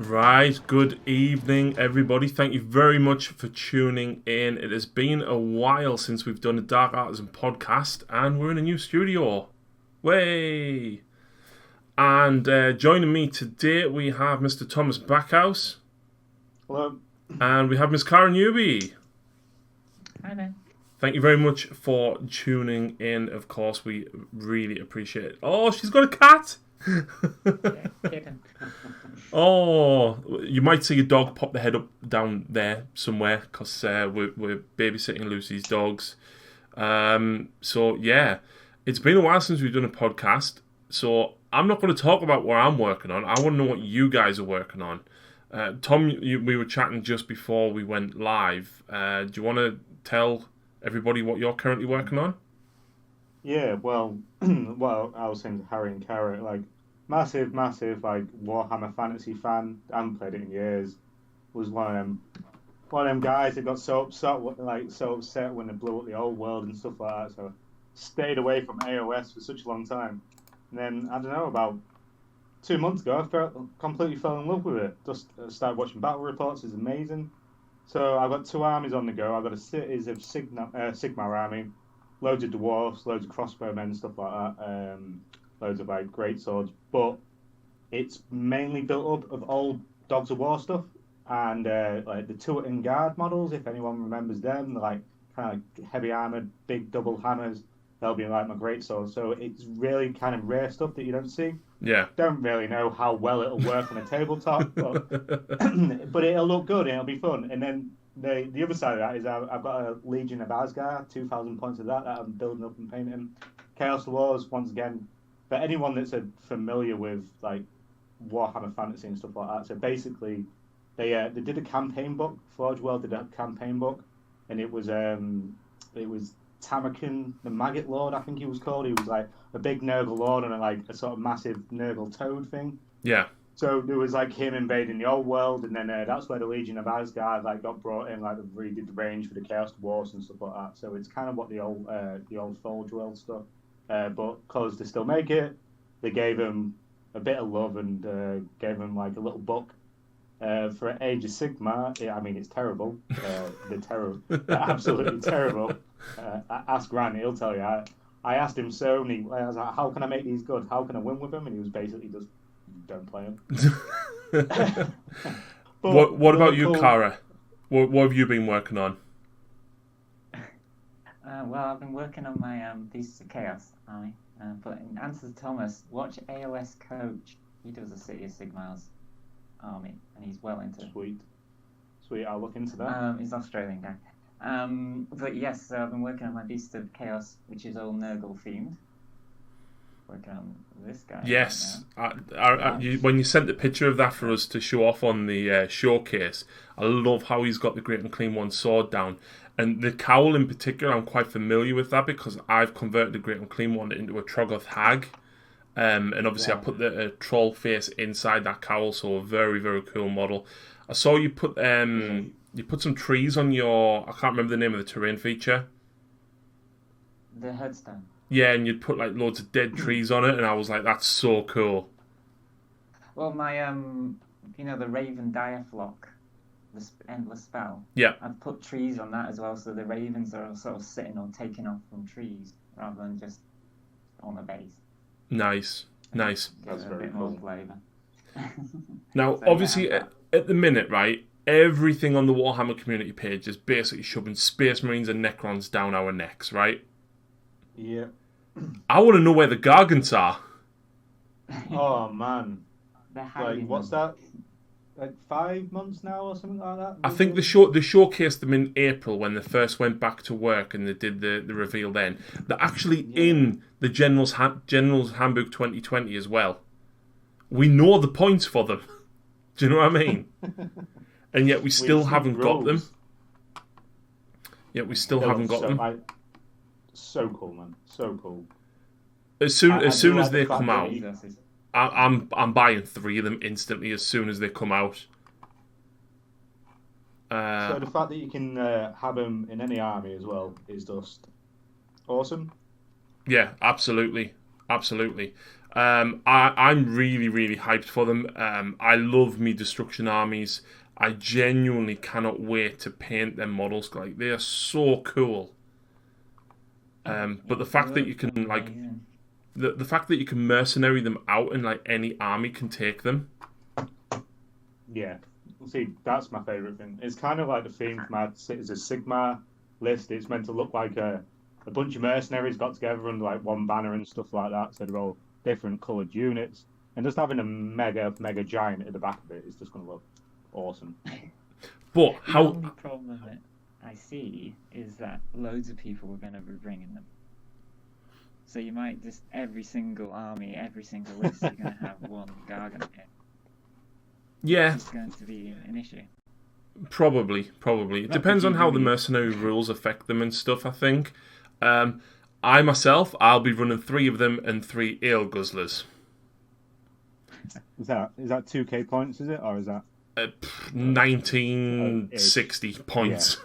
Right, good evening everybody. Thank you very much for tuning in. It has been a while since we've done a Dark Artisan podcast and we're in a new studio. Way! And joining me today we have Mr. Thomas Backhouse. Hello. And we have Miss Cara Newby. Hi there. Thank you very much for tuning in. Of course, we really appreciate it. Oh, she's got a cat! Kitten. Oh, you might see a dog pop the head up down there somewhere because we're babysitting Lucy's dogs. So yeah, it's been a while since we've done a podcast. So I'm not going to talk about what I'm working on. I want to know what you guys are working on. Tom, we were chatting just before we went live. Do you want to tell everybody what you're currently working on? Yeah, well, I was saying to Harry and Cara, like, massive, like, Warhammer fantasy fan. I haven't played it in years. Was one of them guys that got so upset when they blew up the old world and stuff like that. So stayed away from AOS for such a long time. And then, I don't know, about 2 months ago, I completely fell in love with it. Just started watching battle reports. It's amazing. So I've got 2 armies on the go. I've got a Cities of Sigmar army. Loads of dwarves, loads of crossbowmen, stuff like that. Loads of like great swords, but it's mainly built up of old Dogs of War stuff and like the Turretin Guard models. If anyone remembers them, they're like kind of like heavy armored, big double hammers. They'll be like my great swords. So it's really kind of rare stuff that you don't see. Yeah. Don't really know how well it'll work on a tabletop, but it'll look good and it'll be fun. And then the other side of that is I've got a Legion of Asgard, 2,000 points of that I'm building up and painting. Chaos Wars, once again, for anyone that's familiar with like Warhammer Fantasy and stuff like that. So basically, they did a campaign book. Forge World did a campaign book, and it was Tamakin, the Maggot Lord, I think he was called. He was like a big Nurgle Lord and a sort of massive Nurgle Toad thing. Yeah. So there was like him invading the old world, and then that's where the Legion of Asgard like got brought in, like they redid the range for the Chaos Dwarfs and stuff like that. So it's kind of what the old Forge World stuff. But because they still make it, they gave him a bit of love and gave him like a little book for Age of Sigmar. I mean, it's terrible. They're absolutely terrible. Ask Grant, he'll tell you. I asked him so many. I was like, "How can I make these good? How can I win with them?" And he was basically just, "Don't play them." What about you, Cara? What have you been working on? Well, I've been working on my Beasts of Chaos army. But in answer to Thomas, watch AOS Coach. He does a City of Sigmar's army, and he's well into it. Sweet. I'll look into that. He's an Australian guy. But yes, so I've been working on my Beast of Chaos, which is all Nurgle themed. Working on this guy. Yes, when you sent the picture of that for us to show off on the showcase, I love how he's got the Great and Clean One sword down. And the cowl in particular, I'm quite familiar with that because I've converted the Great and Clean One into a Troggoth Hag. And obviously I put the troll face inside that cowl, so a very, very cool model. I saw you put some trees on your, I can't remember the name of the terrain feature. The headstone. Yeah, and you'd put like loads of dead trees on it, and I was like, that's so cool. Well, my, the Raven Direflock, the endless spell. Yeah. I've put trees on that as well, so the ravens are sort of sitting or taking off from trees rather than just on the base. Nice. That's very cool. More flavour. Now, So, obviously, at the minute, right, everything on the Warhammer community page is basically shoving Space Marines and Necrons down our necks, right? Yeah. I want to know where the Gargants are. Oh man. Like, what's that? Like 5 months now or something like that? I think they showcased them in April when they first went back to work and they did the reveal then. They're actually in the General's Handbook 2020 as well. We know the points for them. Do you know what I mean? And yet we still haven't got them. So cool, man. So cool. As soon as they come out, I'm buying 3 of them instantly as soon as they come out. So the fact that you can have them in any army as well is just awesome. Yeah, absolutely. I'm really, really hyped for them. I love me destruction armies. I genuinely cannot wait to paint them models. Like, they are so cool. But the fact that you can the fact that you can mercenary them out and like any army can take them. Yeah. See, that's my favourite thing. It's kind of like the theme from our Cities of Sigmar list. It's meant to look like a bunch of mercenaries got together under like one banner and stuff like that. So they're all different coloured units. And just having a mega giant at the back of it is just going to look awesome. But The how... only problem that I see is that loads of people are going to be bringing them. So you might just, every single army, every single list, you're going to have one Gargant here. Yeah, It's going to be an issue. probably. It depends on how the mercenary rules affect them and stuff, I think. I myself, I'll be running 3 of them and 3 ale guzzlers. Is that 2k points, is it? Or is that 1960 points.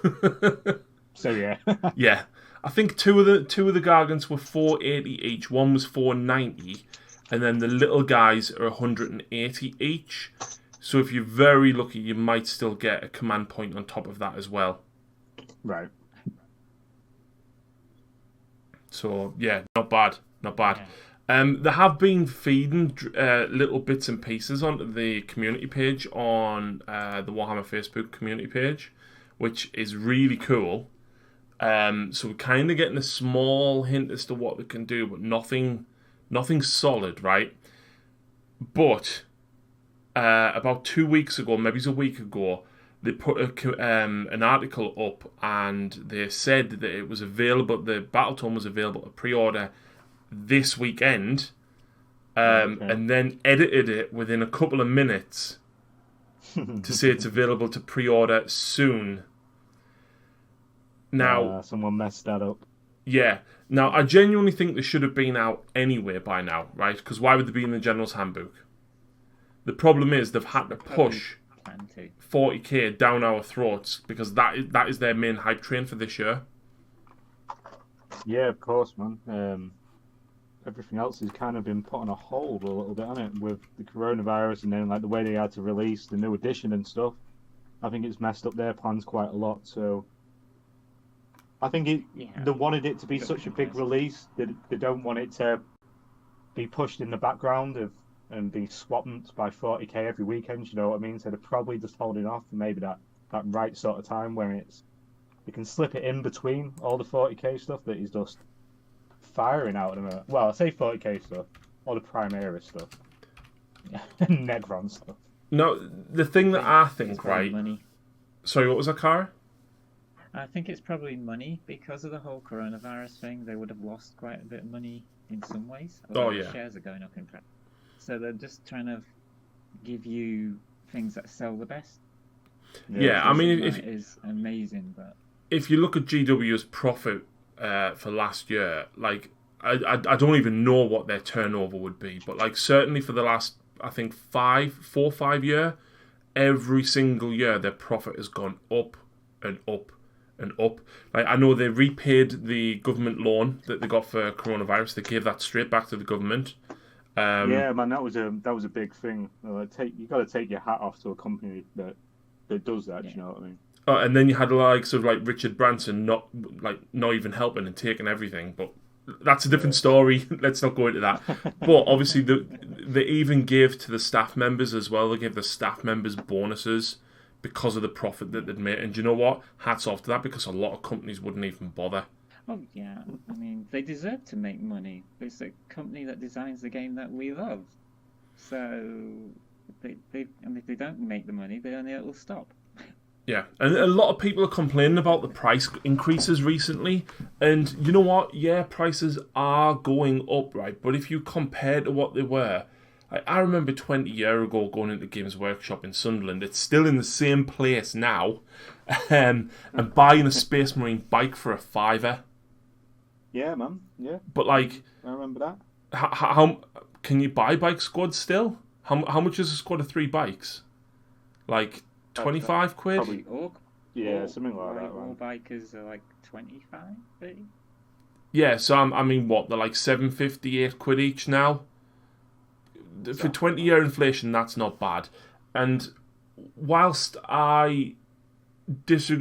So yeah. Yeah. I think two of the Gargants were 480 each. One was 490, and then the little guys are 180 each. So if you're very lucky, you might still get a command point on top of that as well. Right. So yeah, not bad. They have been feeding little bits and pieces onto the community page on the Warhammer Facebook community page, which is really cool. So we're kind of getting a small hint as to what we can do, but nothing solid, right? But about 2 weeks ago, maybe it's a week ago, they put an article up and they said that it was available. The Battletome was available to pre-order this weekend, and then edited it within a couple of minutes to say it's available to pre-order soon. Now, someone messed that up. Yeah. Now, I genuinely think they should have been out anyway by now, right? Because why would they be in the General's Handbook? The problem is they've had to push 40k down our throats because that is their main hype train for this year. Yeah, of course, man. Everything else has kind of been put on a hold a little bit, hasn't it? With the coronavirus and then like the way they had to release the new edition and stuff. I think it's messed up their plans quite a lot, so... I think they wanted it to be such a big release that they don't want it to be pushed in the background and be swamped by 40k every weekend, you know what I mean? So they're probably just holding off for maybe that right sort of time where you can slip it in between all the 40k stuff that is just firing out of them. Well, I say 40k stuff, all the Primera stuff, Negron stuff. No, the thing that I think, right? Money. Sorry, what was that, Cara? I think it's probably money because of the whole coronavirus thing. They would have lost quite a bit of money in some ways. Oh yeah, shares are going up in price. So they're just trying to give you things that sell the best. Yeah, I mean, it is amazing, but if you look at GW's profit for last year, like I don't even know what their turnover would be, but like certainly for the last I think 4 or 5 year, every single year their profit has gone up and up and up. Like I know they repaid the government loan that they got for coronavirus. They gave that straight back to the government. Yeah, man, that was a big thing. You got to take your hat off to a company that does that. Yeah. You know what I mean? And then you had like sort of like Richard Branson not even helping and taking everything, but that's a different story. Let's not go into that. But obviously, they even gave to the staff members as well. They gave the staff members bonuses because of the profit that they'd made. And do you know what? Hats off to that, because a lot of companies wouldn't even bother. Oh, yeah. I mean, they deserve to make money. It's a company that designs the game that we love. So, and if they don't make the money, then it'll stop. Yeah, and a lot of people are complaining about the price increases recently. And you know what? Yeah, prices are going up, right? But if you compare to what they were... I remember 20 years ago going into Games Workshop in Sunderland. It's still in the same place now. And buying a Space Marine bike for $5. Yeah, man. Yeah. But like... I remember that. How can you buy bike squads still? How much is a squad of 3 bikes? Like 25 quid? Probably. Yeah, something like that. All bikers are like 25, 30? Yeah, so I mean, what? They're like 7.50, 8 quid each now? for 20-year inflation, that's not bad. And whilst I don't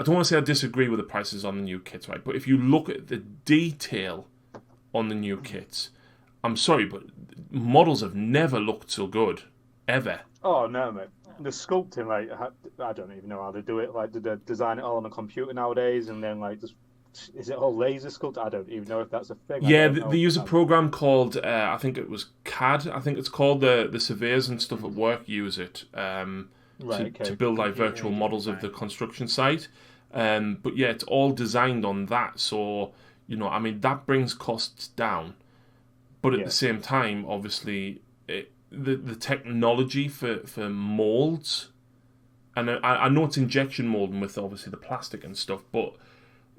want to say I disagree with the prices on the new kits, right? But if you look at the detail on the new kits, I'm sorry, but models have never looked so good, ever. Oh no, mate! The sculpting, like, I don't even know how they do it. Like, do they design it all on a computer nowadays, and then like, is it all laser sculpt? I don't even know if that's a thing. Yeah, they use a program called I think it was CAD. I think it's called the surveyors and stuff at work use it to build like virtual models of the construction site. But yeah, it's all designed on that. So I mean that brings costs down. But at the same time, obviously, the technology for molds, and I know it's injection molding with obviously the plastic and stuff, but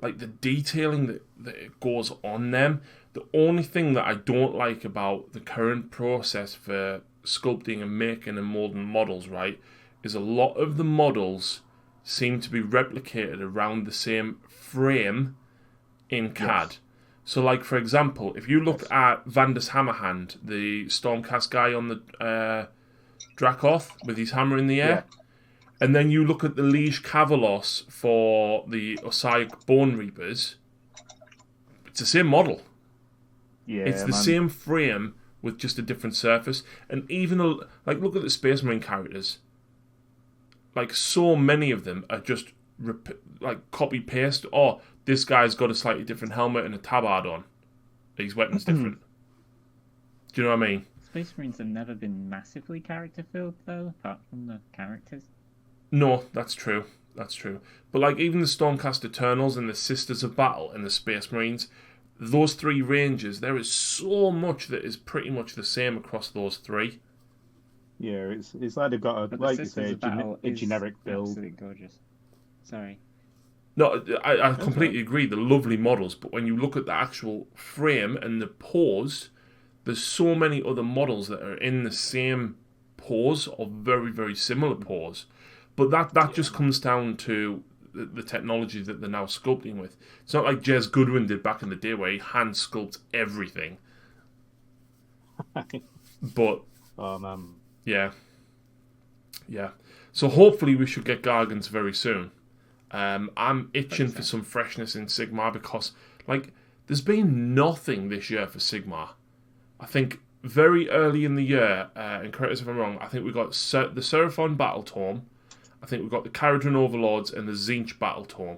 like the detailing that it goes on them, the only thing that I don't like about the current process for sculpting and making and molding models, right, is a lot of the models seem to be replicated around the same frame in CAD. Yes. So, like, for example, if you look at Vander's Hammerhand, the Stormcast guy on the Dracoth with his hammer in the air, and then you look at the Liege Cavalos for the Osaic Bone Reapers, it's the same model. Yeah, it's the same frame with just a different surface. And even, like, look at the Space Marine characters. Like, so many of them are just, copy-paste. Oh, this guy's got a slightly different helmet and a tabard on. His weapon's different. Do you know what I mean? Space Marines have never been massively character-filled, though, apart from the characters. No, that's true. That's true. But like even the Stormcast Eternals and the Sisters of Battle and the Space Marines, those three ranges, there is so much that is pretty much the same across those three. Yeah, it's like they've got like you say, a generic build. Absolutely gorgeous. Sorry. No, I completely agree. They're lovely models, but when you look at the actual frame and the pose, there's so many other models that are in the same pose or very, very similar pose. But that just comes down to the technology that they're now sculpting with. It's not like Jez Goodwin did back in the day where he hand sculpts everything. But yeah. So hopefully we should get Gargants very soon. I'm itching for some freshness in Sigmar because like there's been nothing this year for Sigmar. I think very early in the year, and correct us if I'm wrong, I think we got the Seraphon Battle Tome. I think we've got the Caradron Overlords and the Tzeentch Battle Tome.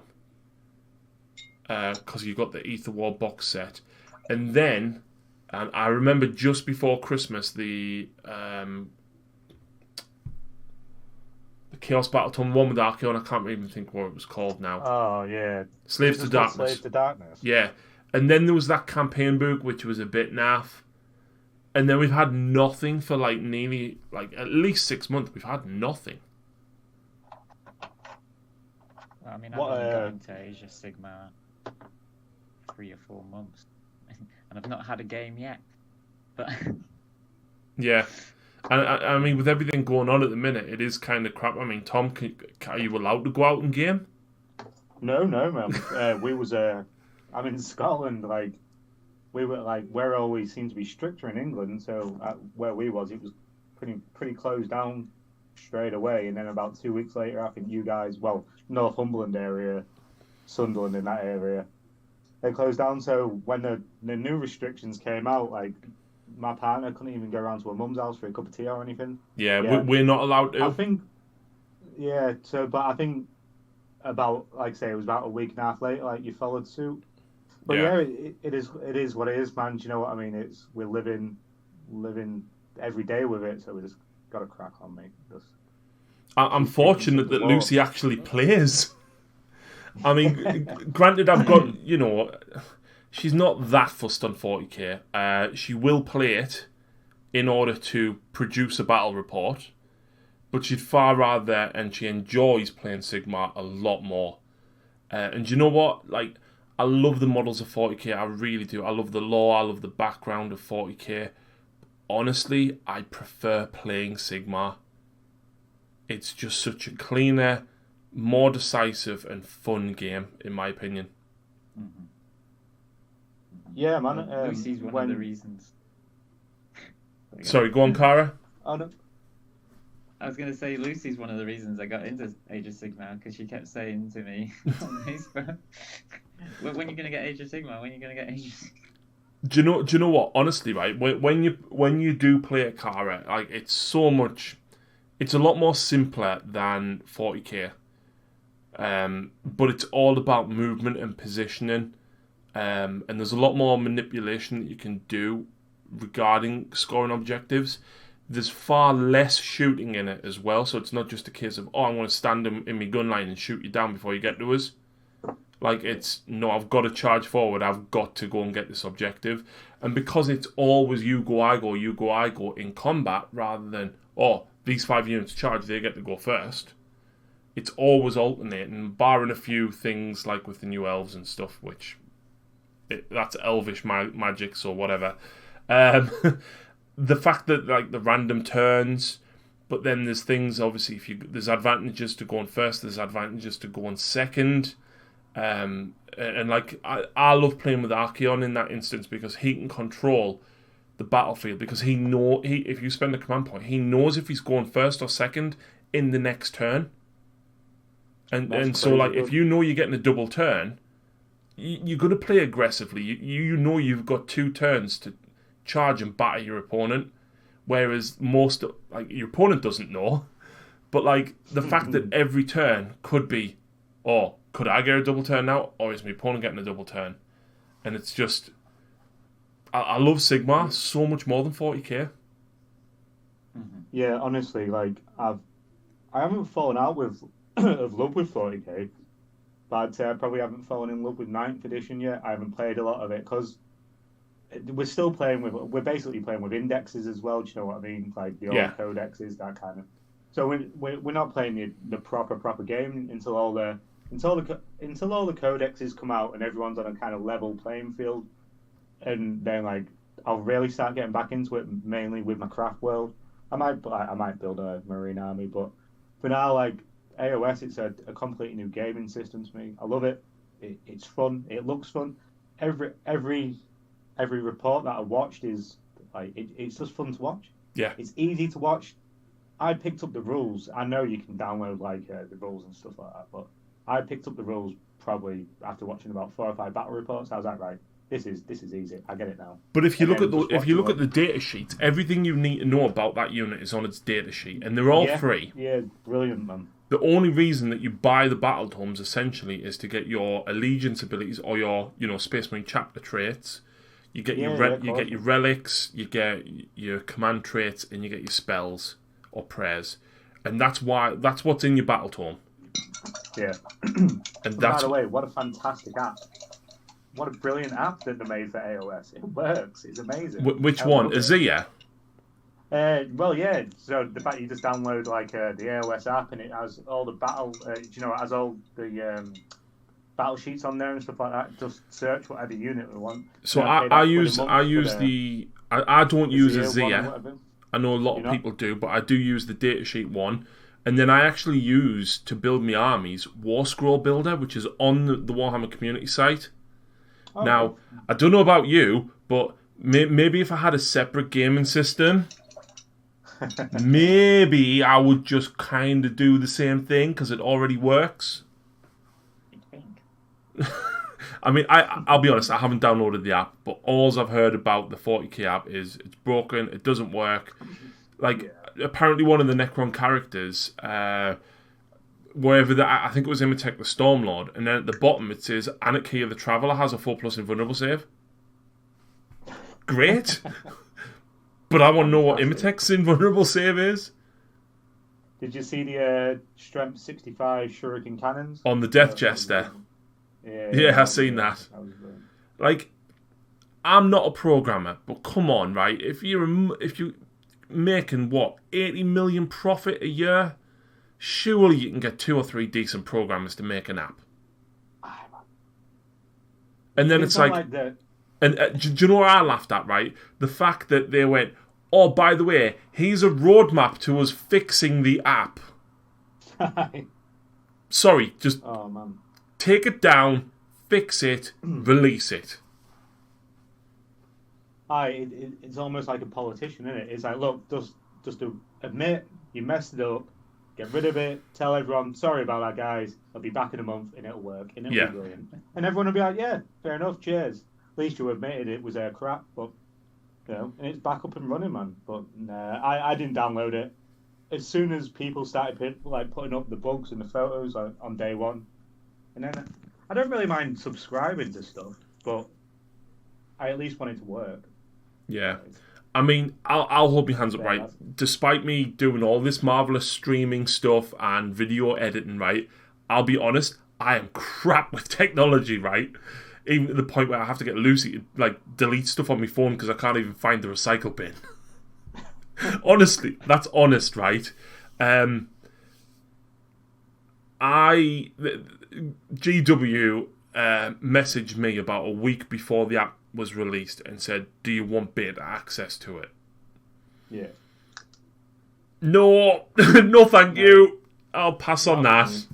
Because you've got the Ether War box set. And then, and I remember just before Christmas, the Chaos Battle Tome, one with Archeon, I can't even think what it was called now. Oh, yeah. Slaves to Darkness. Slaves to Darkness. Yeah. And then there was that campaign book, which was a bit naff. And then we've had nothing for like nearly, like at least 6 months. We've had nothing. I mean, I've only got into Age of Sigmar 3 or 4 months, and I've not had a game yet. But yeah, and I mean, with everything going on at the minute, it is kind of crap. I mean, Tom, are you allowed to go out and game? No, man. I'm in Scotland. Like, we were like where it always seemed to be stricter in England. So where we was, it was pretty closed down straight away. And then about 2 weeks later, I think you guys, Northumberland area, Sunderland in that area, they closed down. So when the new restrictions came out, like my partner couldn't even go around to her mum's house for a cup of tea or anything. Yeah. We're not allowed to. I think, yeah. So, but I think about like say it was about a week and a half later, like you followed suit. But it is what it is, man. Do you know what I mean? We're living every day with it, so we just got to crack on, mate. I'm fortunate that Lucy actually plays. I mean, granted, I've got, she's not that fussed on 40k. She will play it in order to produce a battle report, but she'd far rather, and she enjoys playing Sigmar a lot more. And you know what? Like, I love the models of 40k, I really do. I love the lore, I love the background of 40k. Honestly, I prefer playing Sigmar. It's just such a cleaner, more decisive and fun game, in my opinion. Yeah, man. Lucy's one of the reasons. Sorry, go on, Cara. Oh no. I was going to say Lucy's one of the reasons I got into Age of Sigmar, because she kept saying to me on Facebook, when are you going to get Age of Sigmar? When are you going to get Age of Sigmar? Do you know what? Honestly, right, when you do play a Cara, like it's a lot more simpler than 40k. But it's all about movement and positioning, and there's a lot more manipulation that you can do regarding scoring objectives. There's far less shooting in it as well, so it's not just a case of, I'm going to stand in my gun line and shoot you down before you get to us. Like, I've got to charge forward, I've got to go and get this objective. And because it's always you go, I go in combat, rather than, these 5 units charge, they get to go first. It's always alternating, barring a few things like with the new elves and stuff, which, that's elvish magic, so whatever. The fact that, like, the random turns, but then there's things, obviously, there's advantages to going first, there's advantages to going second. And like, I love playing with Archeon in that instance, because he can control the battlefield, because if you spend a command point, he knows if he's going first or second in the next turn. And so, like, if you know you're getting a double turn, you're going to play aggressively. You know you've got 2 turns to charge and batter your opponent, whereas your opponent doesn't know. But, like, the fact that every turn could be, could I get a double turn now, or is my opponent getting a double turn? And it's just, I love Sigmar so much more than 40k. Yeah, honestly, like, I haven't fallen out of love with 40k, but I'd say I probably haven't fallen in love with 9th edition yet. I haven't played a lot of it because we're basically playing with indexes as well. Do you know what I mean? Like the old codexes, that kind of. So we're not playing the proper game until all the codexes come out and everyone's on a kind of level playing field, and then, like, I'll really start getting back into it, mainly with my craft world. I might build a marine army, but for now, like, AOS, it's a completely new gaming system to me. I love it. It's fun. It looks fun. Every report that I watched is like it's just fun to watch. Yeah, it's easy to watch. I picked up the rules. I know you can download the rules and stuff like that, but I picked up the rules probably after watching about 4 or 5 battle reports. I was like, right, this is easy. I get it now. But if you look at the data sheets, everything you need to know about that unit is on its data sheet, and they're all free. Yeah, brilliant, man. The only reason that you buy the battle tomes essentially is to get your allegiance abilities or your Space Marine chapter traits. You get your relics, you get your command traits, and you get your spells or prayers, and that's what's in your battle tome. Yeah. And by the way, what a fantastic app! What a brilliant app that they made for AOS. It works. It's amazing. Which one? Azia? Well, yeah. So the fact you just download the AOS app, and it has all the battle. It has all the battle sheets on there and stuff like that. Just search whatever unit we want. So I don't use Azia. I know a lot of people do, but I do use the datasheet one. And then I actually use, to build my armies, War Scroll Builder, which is on the Warhammer community site. Oh. Now, I don't know about you, but maybe if I had a separate gaming system, maybe I would just kind of do the same thing, because it already works. I mean, I'll be honest, I haven't downloaded the app, but all I've heard about the 40k app is it's broken, it doesn't work. Apparently one of the Necron characters, wherever I think it was Imatech the Stormlord, and then at the bottom it says Anakia the Traveller has a 4+ invulnerable save. Great! But I want to know what Imatech's invulnerable save is. Did you see the Strength 65 Shuriken cannons? On the Death Jester. Yeah, I've seen that. Like, I'm not a programmer, but come on, right? If you're making 80 million profit a year, surely you can get 2 or 3 decent programmers to make an app. And then it's like and do you know what I laughed at, right? The fact that they went, oh, by the way, here's a roadmap to us fixing the app. Sorry, just take it down, fix it, release it. it's almost like a politician, isn't it? It's like, look, just to admit you messed it up, get rid of it, tell everyone, sorry about that, guys. I'll be back in a month, and it'll work, and it'll be brilliant. And everyone will be like, yeah, fair enough, cheers. At least you admitted it was crap, but and it's back up and running, man. But nah, I didn't download it. As soon as people started putting up the bugs and the photos on day one, and then I don't really mind subscribing to stuff, but I at least want it to work. Yeah. I mean, I'll hold my hands up, right? Despite me doing all this marvelous streaming stuff and video editing, right? I'll be honest, I am crap with technology, right? Even at the point where I have to get Lucy to delete stuff on my phone because I can't even find the recycle bin. Honestly, that's honest, right? GW messaged me about a week before the app was released and said, do you want beta access to it? Yeah. No, no thank you. I'll pass on that.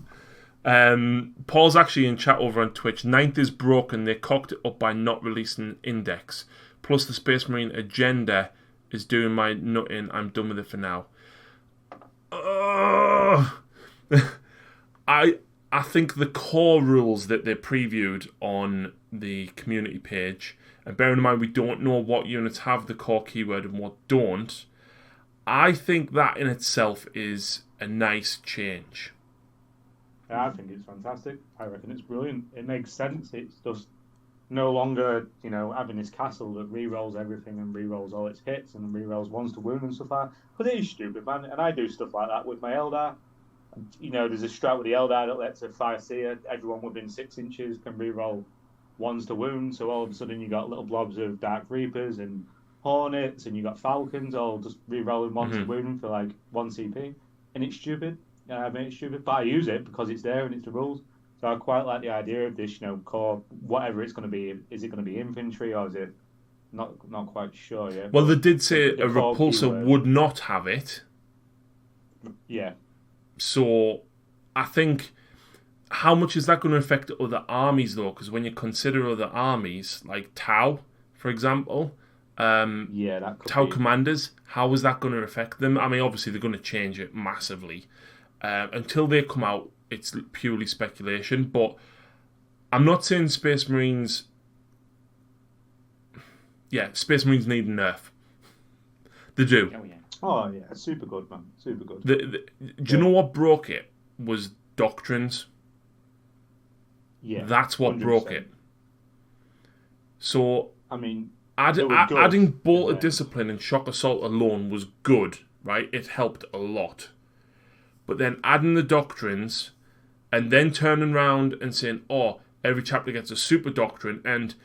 Paul's actually in chat over on Twitch. 9th is broken. They cocked it up by not releasing Index. Plus the Space Marine agenda is doing my nutting. I'm done with it for now. I think the core rules that they previewed on the community page, and bearing in mind we don't know what units have the core keyword and what don't, I think that in itself is a nice change. Yeah, I think it's fantastic. I reckon it's brilliant. It makes sense. It's just no longer, having this castle that re-rolls everything and re-rolls all its hits and re-rolls ones to wound and stuff like that. But it is stupid, man. And I do stuff like that with my Eldar. There's a strat with the Eldar that lets a fire seer, everyone within 6 inches can re-roll ones to wound. So all of a sudden you got little blobs of Dark Reapers and Hornets and you got Falcons all just re-rolling ones to wound for 1 CP. And it's stupid. I mean, it's stupid, but I use it because it's there and it's the rules. So I quite like the idea of this, core, whatever it's going to be. Is it going to be infantry or is it not quite sure yet? Well, they did say a repulsor would not have it. Yeah. So I think, how much is that going to affect other armies though? Because when you consider other armies, like Tau, for example, Tau commanders, how is that going to affect them? I mean, obviously they're going to change it massively. Until they come out, it's purely speculation. But I'm not saying Space Marines... Yeah, Space Marines need a nerf. They do. Oh, yeah. Super good, man. Super good. Do you know what broke it? Was Doctrines. Yeah. That's what 100%. Broke it. So... I mean... adding Bolt of Discipline and Shock Assault alone was good, right? It helped a lot. But then adding the Doctrines and then turning around and saying, every chapter gets a super doctrine, and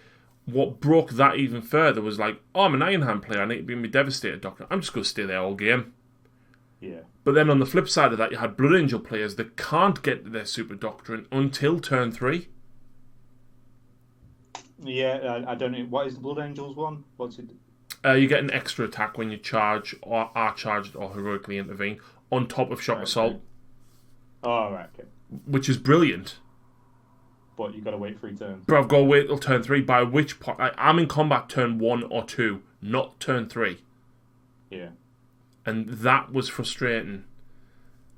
what broke that even further was I'm an Iron Hand player, I need to be in my Devastator doctrine. I'm just going to stay there all game. Yeah. But then on the flip side of that, you had Blood Angel players that can't get to their super doctrine until turn 3. Yeah, I don't know. What is the Blood Angels one? What's it? You get an extra attack when you charge or are charged or heroically intervene on top of Shock Assault. Oh, right, okay. Which is brilliant. But you've got to wait 3 turns. But I've got to wait till turn 3, by which point... I'm in combat turn 1 or 2, not turn 3. Yeah. And that was frustrating.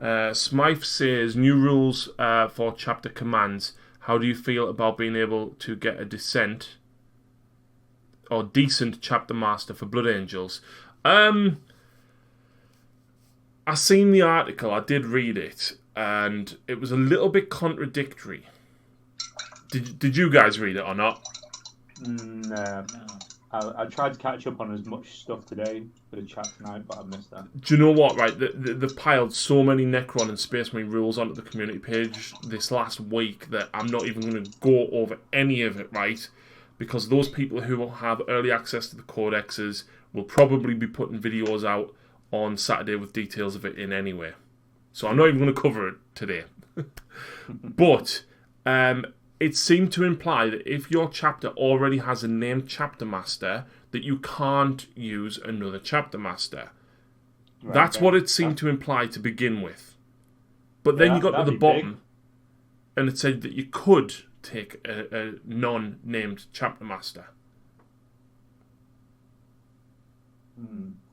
Smythe says, new rules for chapter commands. How do you feel about being able to get a decent chapter master for Blood Angels? I seen the article, I did read it, and it was a little bit contradictory. Did you guys read it or not? No. I tried to catch up on as much stuff today for the chat tonight, but I missed that. Do you know what, right? They've piled so many Necron and Space Marine rules onto the community page this last week that I'm not even going to go over any of it, right? Because those people who will have early access to the codexes will probably be putting videos out on Saturday with details of it in anyway. So I'm not even going to cover it today. But it seemed to imply that if your chapter already has a named chapter master, that you can't use another chapter master. Right, that's what it seemed to imply to begin with. But then you got to the bottom, and it said that you could take a non-named chapter master.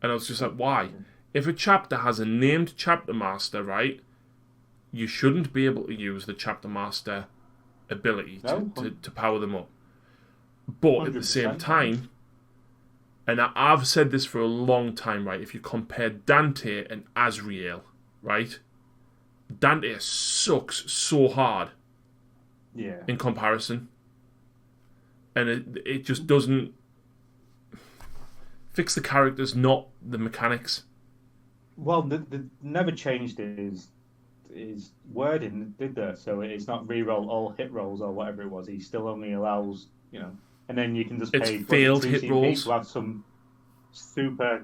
And I was just like, why? If a chapter has a named chapter master, right, you shouldn't be able to use the chapter master ability to power them up. But at the same time, and I've said this for a long time, right, if you compare Dante and Azrael, right, Dante sucks so hard in comparison. And it just doesn't fix the characters, not the mechanics. Well, the never changed his wording, did they? So it's not reroll all hit rolls or whatever it was. He still only allows, and then you can just pay failed hit rolls to have some super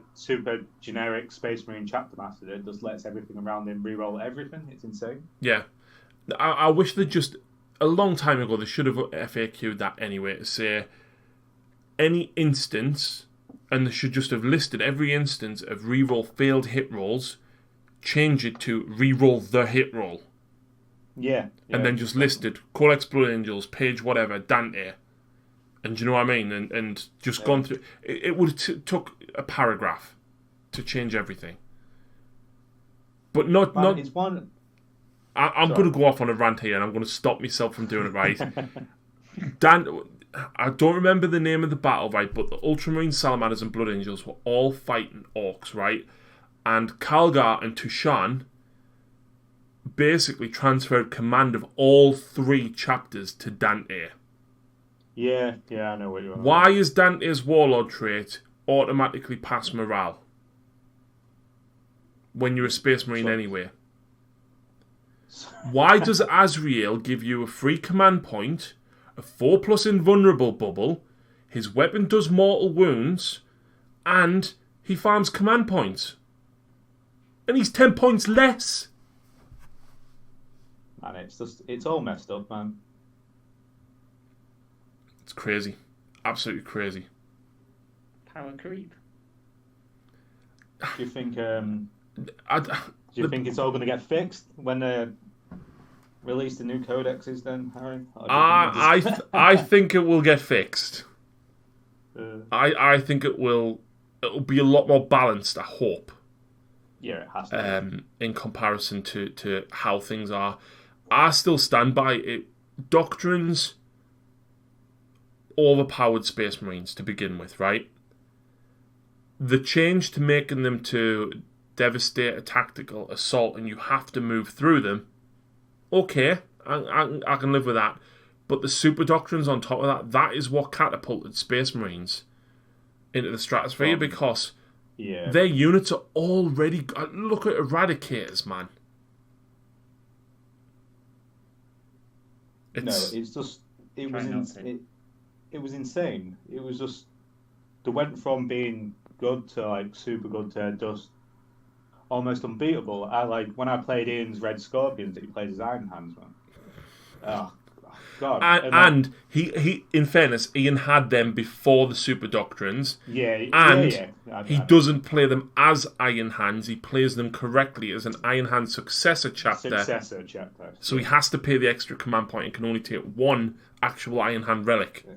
generic Space Marine chapter master that just lets everything around him reroll everything. It's insane. Yeah, I wish they just a long time ago they should have FAQ'd that anyway to say any instance. And they should just have listed every instance of reroll failed hit rolls, change it to reroll the hit roll. Yeah. And then just listed Codex Blood Angels, page whatever, Dante. And do you know what I mean? And just gone through. It would have took a paragraph to change everything. But not. It's one. I'm going to go off on a rant here and I'm going to stop myself from doing it right. I don't remember the name of the battle, right, but the Ultramarine Salamanders and Blood Angels were all fighting orcs, right? And Calgar and Tushan basically transferred command of all 3 chapters to Dante. Yeah, I know what you're on. Why is Dante's Warlord trait automatically pass morale? When you're a Space Marine anyway. Why does Azrael give you a free command point, a 4+ invulnerable bubble, his weapon does mortal wounds, and he farms command points? And he's 10 points less. Man, it's all messed up, man. It's crazy. Absolutely crazy. Power creep. Do you think think it's all going to get fixed when they release the new codexes then, Harry? I think it will get fixed. I think it'll be a lot more balanced, I hope. Yeah, it has to. In comparison to how things are. I still stand by it. Doctrines overpowered Space Marines to begin with, right? The change to making them to devastate a tactical assault and you have to move through them, okay, I can live with that. But the super doctrines on top of that is what catapulted Space Marines into the stratosphere because their units are already... Look at Eradicators, man. It was insane. It was just... They went from being good to, like, super good to just almost unbeatable. When I played Ian's Red Scorpions, he played his Iron Hands, man. Oh, God. And he, in fairness, Ian had them before the Super Doctrines. Yeah. He doesn't play them as Iron Hands. He plays them correctly as an Iron Hand successor chapter. So he has to pay the extra command point and can only take one actual Iron Hand relic. Yeah.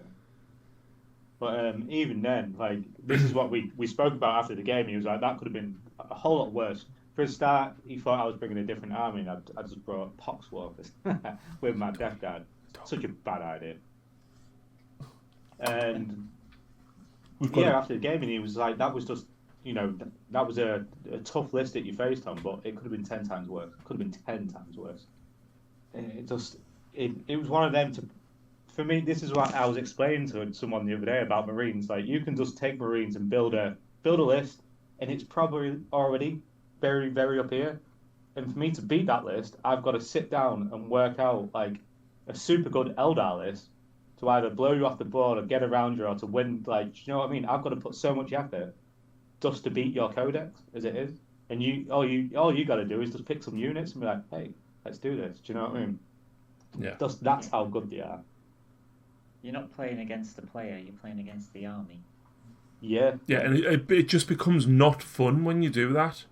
But even then, like, this is what we spoke about after the game. He was like, that could have been a whole lot worse. For a start, he thought I was bringing a different army, and I just brought Poxwalkers with my Death Guard. Such a bad idea. And after the game, and he was like, that was just, that was a tough list that you faced on, but it could have been 10 times worse. It could have been 10 times worse. It was one of them to... For me, this is what I was explaining to someone the other day about Marines. Like, you can just take Marines and build a list, and it's probably already very, very up here. And for me to beat that list, I've got to sit down and work out, like, a super good Eldar list to either blow you off the board or get around you or to win. Like, do you know what I mean? I've got to put so much effort just to beat your codex as it is. And all you got to do is just pick some units and be like, hey, let's do this. Do you know what I mean? Yeah. That's how good they are. You're not playing against the player, you're playing against the army. Yeah. Yeah, and it just becomes not fun when you do that.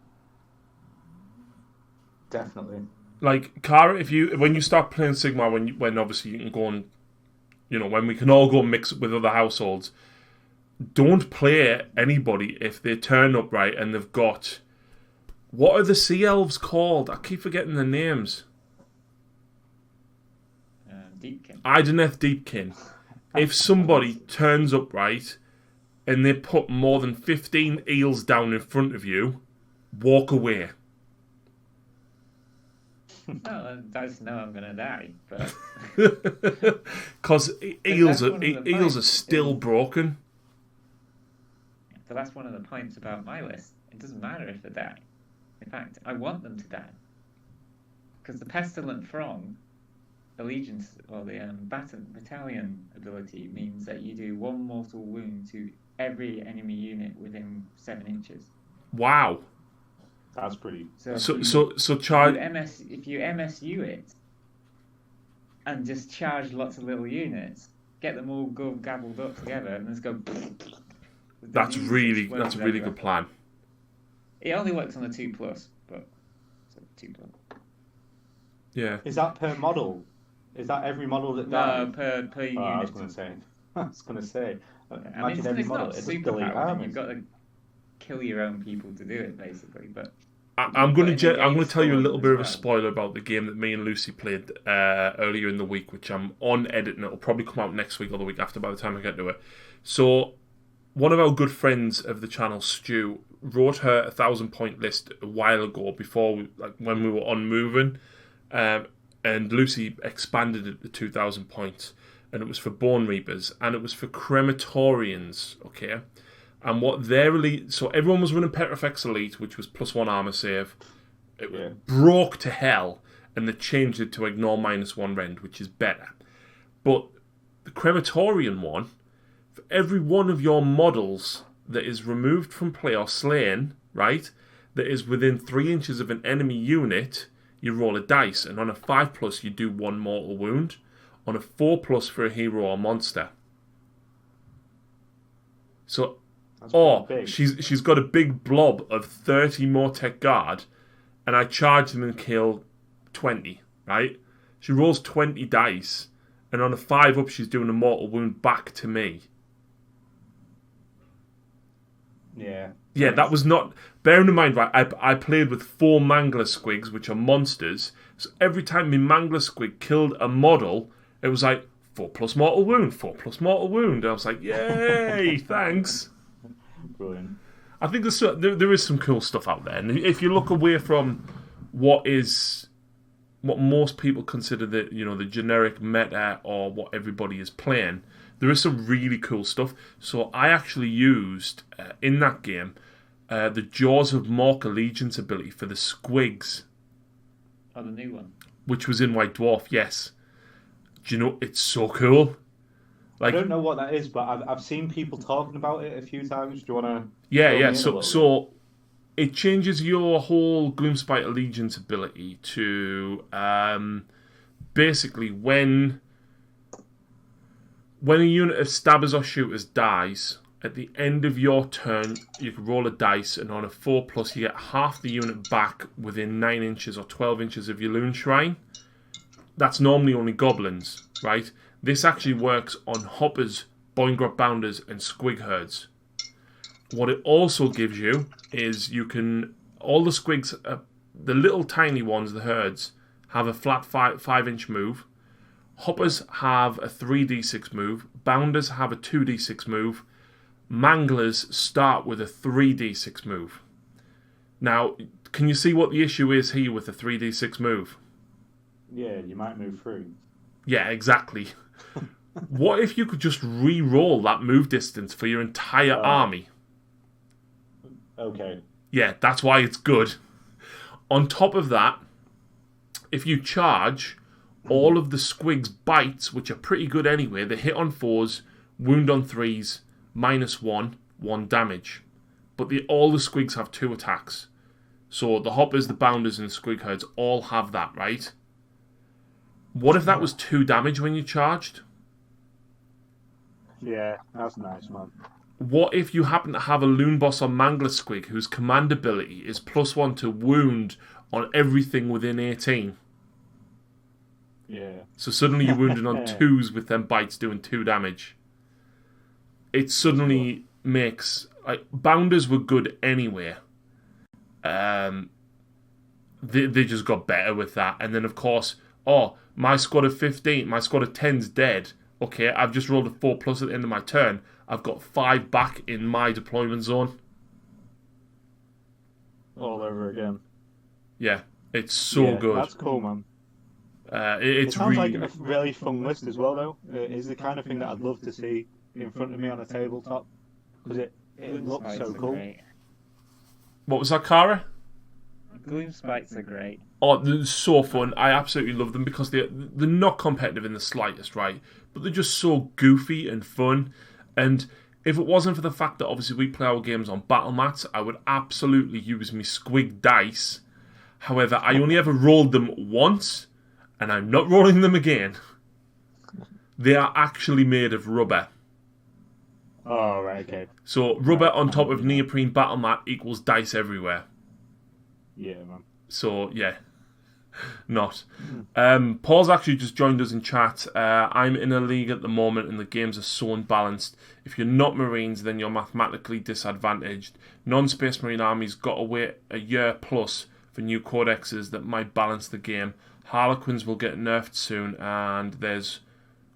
Definitely. Like, Cara, when you start playing Sigmar, when obviously you can go and, when we can all go and mix with other households, don't play anybody if they turn up right and they've got... What are the sea elves called? I keep forgetting their names. Deepkin. Ideneth Deepkin. If somebody turns up right and they put more than 15 eels down in front of you, walk away. No, that's no, I'm gonna die. But because eels are still broken. But that's one of the points about my list. It doesn't matter if they die. In fact, I want them to die. Because the Pestilent Throng allegiance, or the battalion ability, means that you do 1 mortal wound to every enemy unit within 7 inches. Wow. That's pretty. So charge. If you MSU it and just charge lots of little units, get them all gabbled up together, and just go. That's a really good plan. It only works on the 2+, but so 2+. Yeah. Is that per model? Is that every model that dies? No, per unit. I was going to say. Imagine every it's model. not It's super delete power. armies. You've got to kill your own people to do it, basically. But I'm going to tell you a little bit of a spoiler about the game that me and Lucy played earlier in the week, which I'm on editing. It'll probably come out next week or the week after by the time I get to it. So, one of our good friends of the channel, Stu, wrote her 1,000-point list a while ago before, when we were on moving, and Lucy expanded it to 2,000 points, and it was for Bone Reapers, and it was for Crematorians, okay? And what their elite... So everyone was running Petrifex Elite, which was +1 armor save. It broke to hell, and they changed it to ignore -1 rend, which is better. But the Crematorian one, for every one of your models that is removed from play or slain, right, that is within 3 inches of an enemy unit, you roll a dice, and on a 5+, you do 1 mortal wound. On a 4+ for a hero or monster. So, she's got a big blob of 30 Mortec Guard, and I charge them and kill 20, right? She rolls 20 dice, and on a 5+, she's doing a mortal wound back to me. Yeah. Yeah, that was not... Bearing in mind, right, I played with 4 Mangler Squigs, which are monsters, so every time my Mangler Squig killed a model, it was like, 4+ mortal wound, 4+ mortal wound. And I was like, yay, thanks. Brilliant. I think there is some cool stuff out there. And if you look away from what most people consider the generic meta or what everybody is playing, there is some really cool stuff. So I actually used, in that game, the Jaws of Mork Allegiance ability for the Squigs. Oh, the new one. Which was in White Dwarf, yes. Do you know, it's so cool. I don't know what that is, but I've seen people talking about it a few times. Do you want to... Yeah. So it changes your whole Gloomspite Allegiance ability to basically when a unit of stabbers or shooters dies, at the end of your turn, you can roll a dice, and on a 4+, you get half the unit back within 9 inches or 12 inches of your Loon Shrine. That's normally only goblins, right? This actually works on hoppers, Boingrot Bounders, and Squig Herds. What it also gives you is all the Squigs, the little tiny ones, the herds, have a flat 5-inch move. Hoppers have a 3d6 move. Bounders have a 2d6 move. Manglers start with a 3d6 move. Now, can you see what the issue is here with the 3d6 move? Yeah, you might move through. Yeah, exactly. What if you could just re-roll that move distance for your entire army? Okay. Yeah, that's why it's good. On top of that, if you charge, all of the Squigs' bites, which are pretty good anyway, they hit on 4s, wound on 3s, -1 damage. But all the Squigs have 2 attacks. So the Hoppers, the Bounders, and the Squig Herds all have that, right? What if that was 2 damage when you charged? Yeah, that's nice, man. What if you happen to have a Loon Boss or Mangler Squig whose command ability is +1 to wound on everything within 18? Yeah. So suddenly you're wounding on 2s with them bites doing 2 damage. it suddenly makes like bounders were good anyway. They just got better with that, and then of course, my squad of 15, my squad of 10's dead. Okay, I've just rolled a 4+ at the end of my turn. I've got 5 back in my deployment zone. All over again. Yeah, it's so good. That's cool, man. It sounds really, like a really fun list as well, though. It's the kind of thing that I'd love to see in front of me on a tabletop, because it looks so cool. Great. What was that, Cara? Gloom Spikes are great. Oh, they're so fun. I absolutely love them because they're not competitive in the slightest, right? But they're just so goofy and fun. And if it wasn't for the fact that obviously we play our games on battle mats, I would absolutely use me squig dice. However, I only ever rolled them once, and I'm not rolling them again. They are actually made of rubber. Oh, right, okay. So rubber on top of neoprene battle mat equals dice everywhere. Yeah, man. So, yeah. Not. Paul's actually just joined us in chat. I'm in a league at the moment and the games are so unbalanced. If you're not Marines, then you're mathematically disadvantaged. Non-Space Marine armies got to wait a year plus for new codexes that might balance the game. Harlequins will get nerfed soon, and there's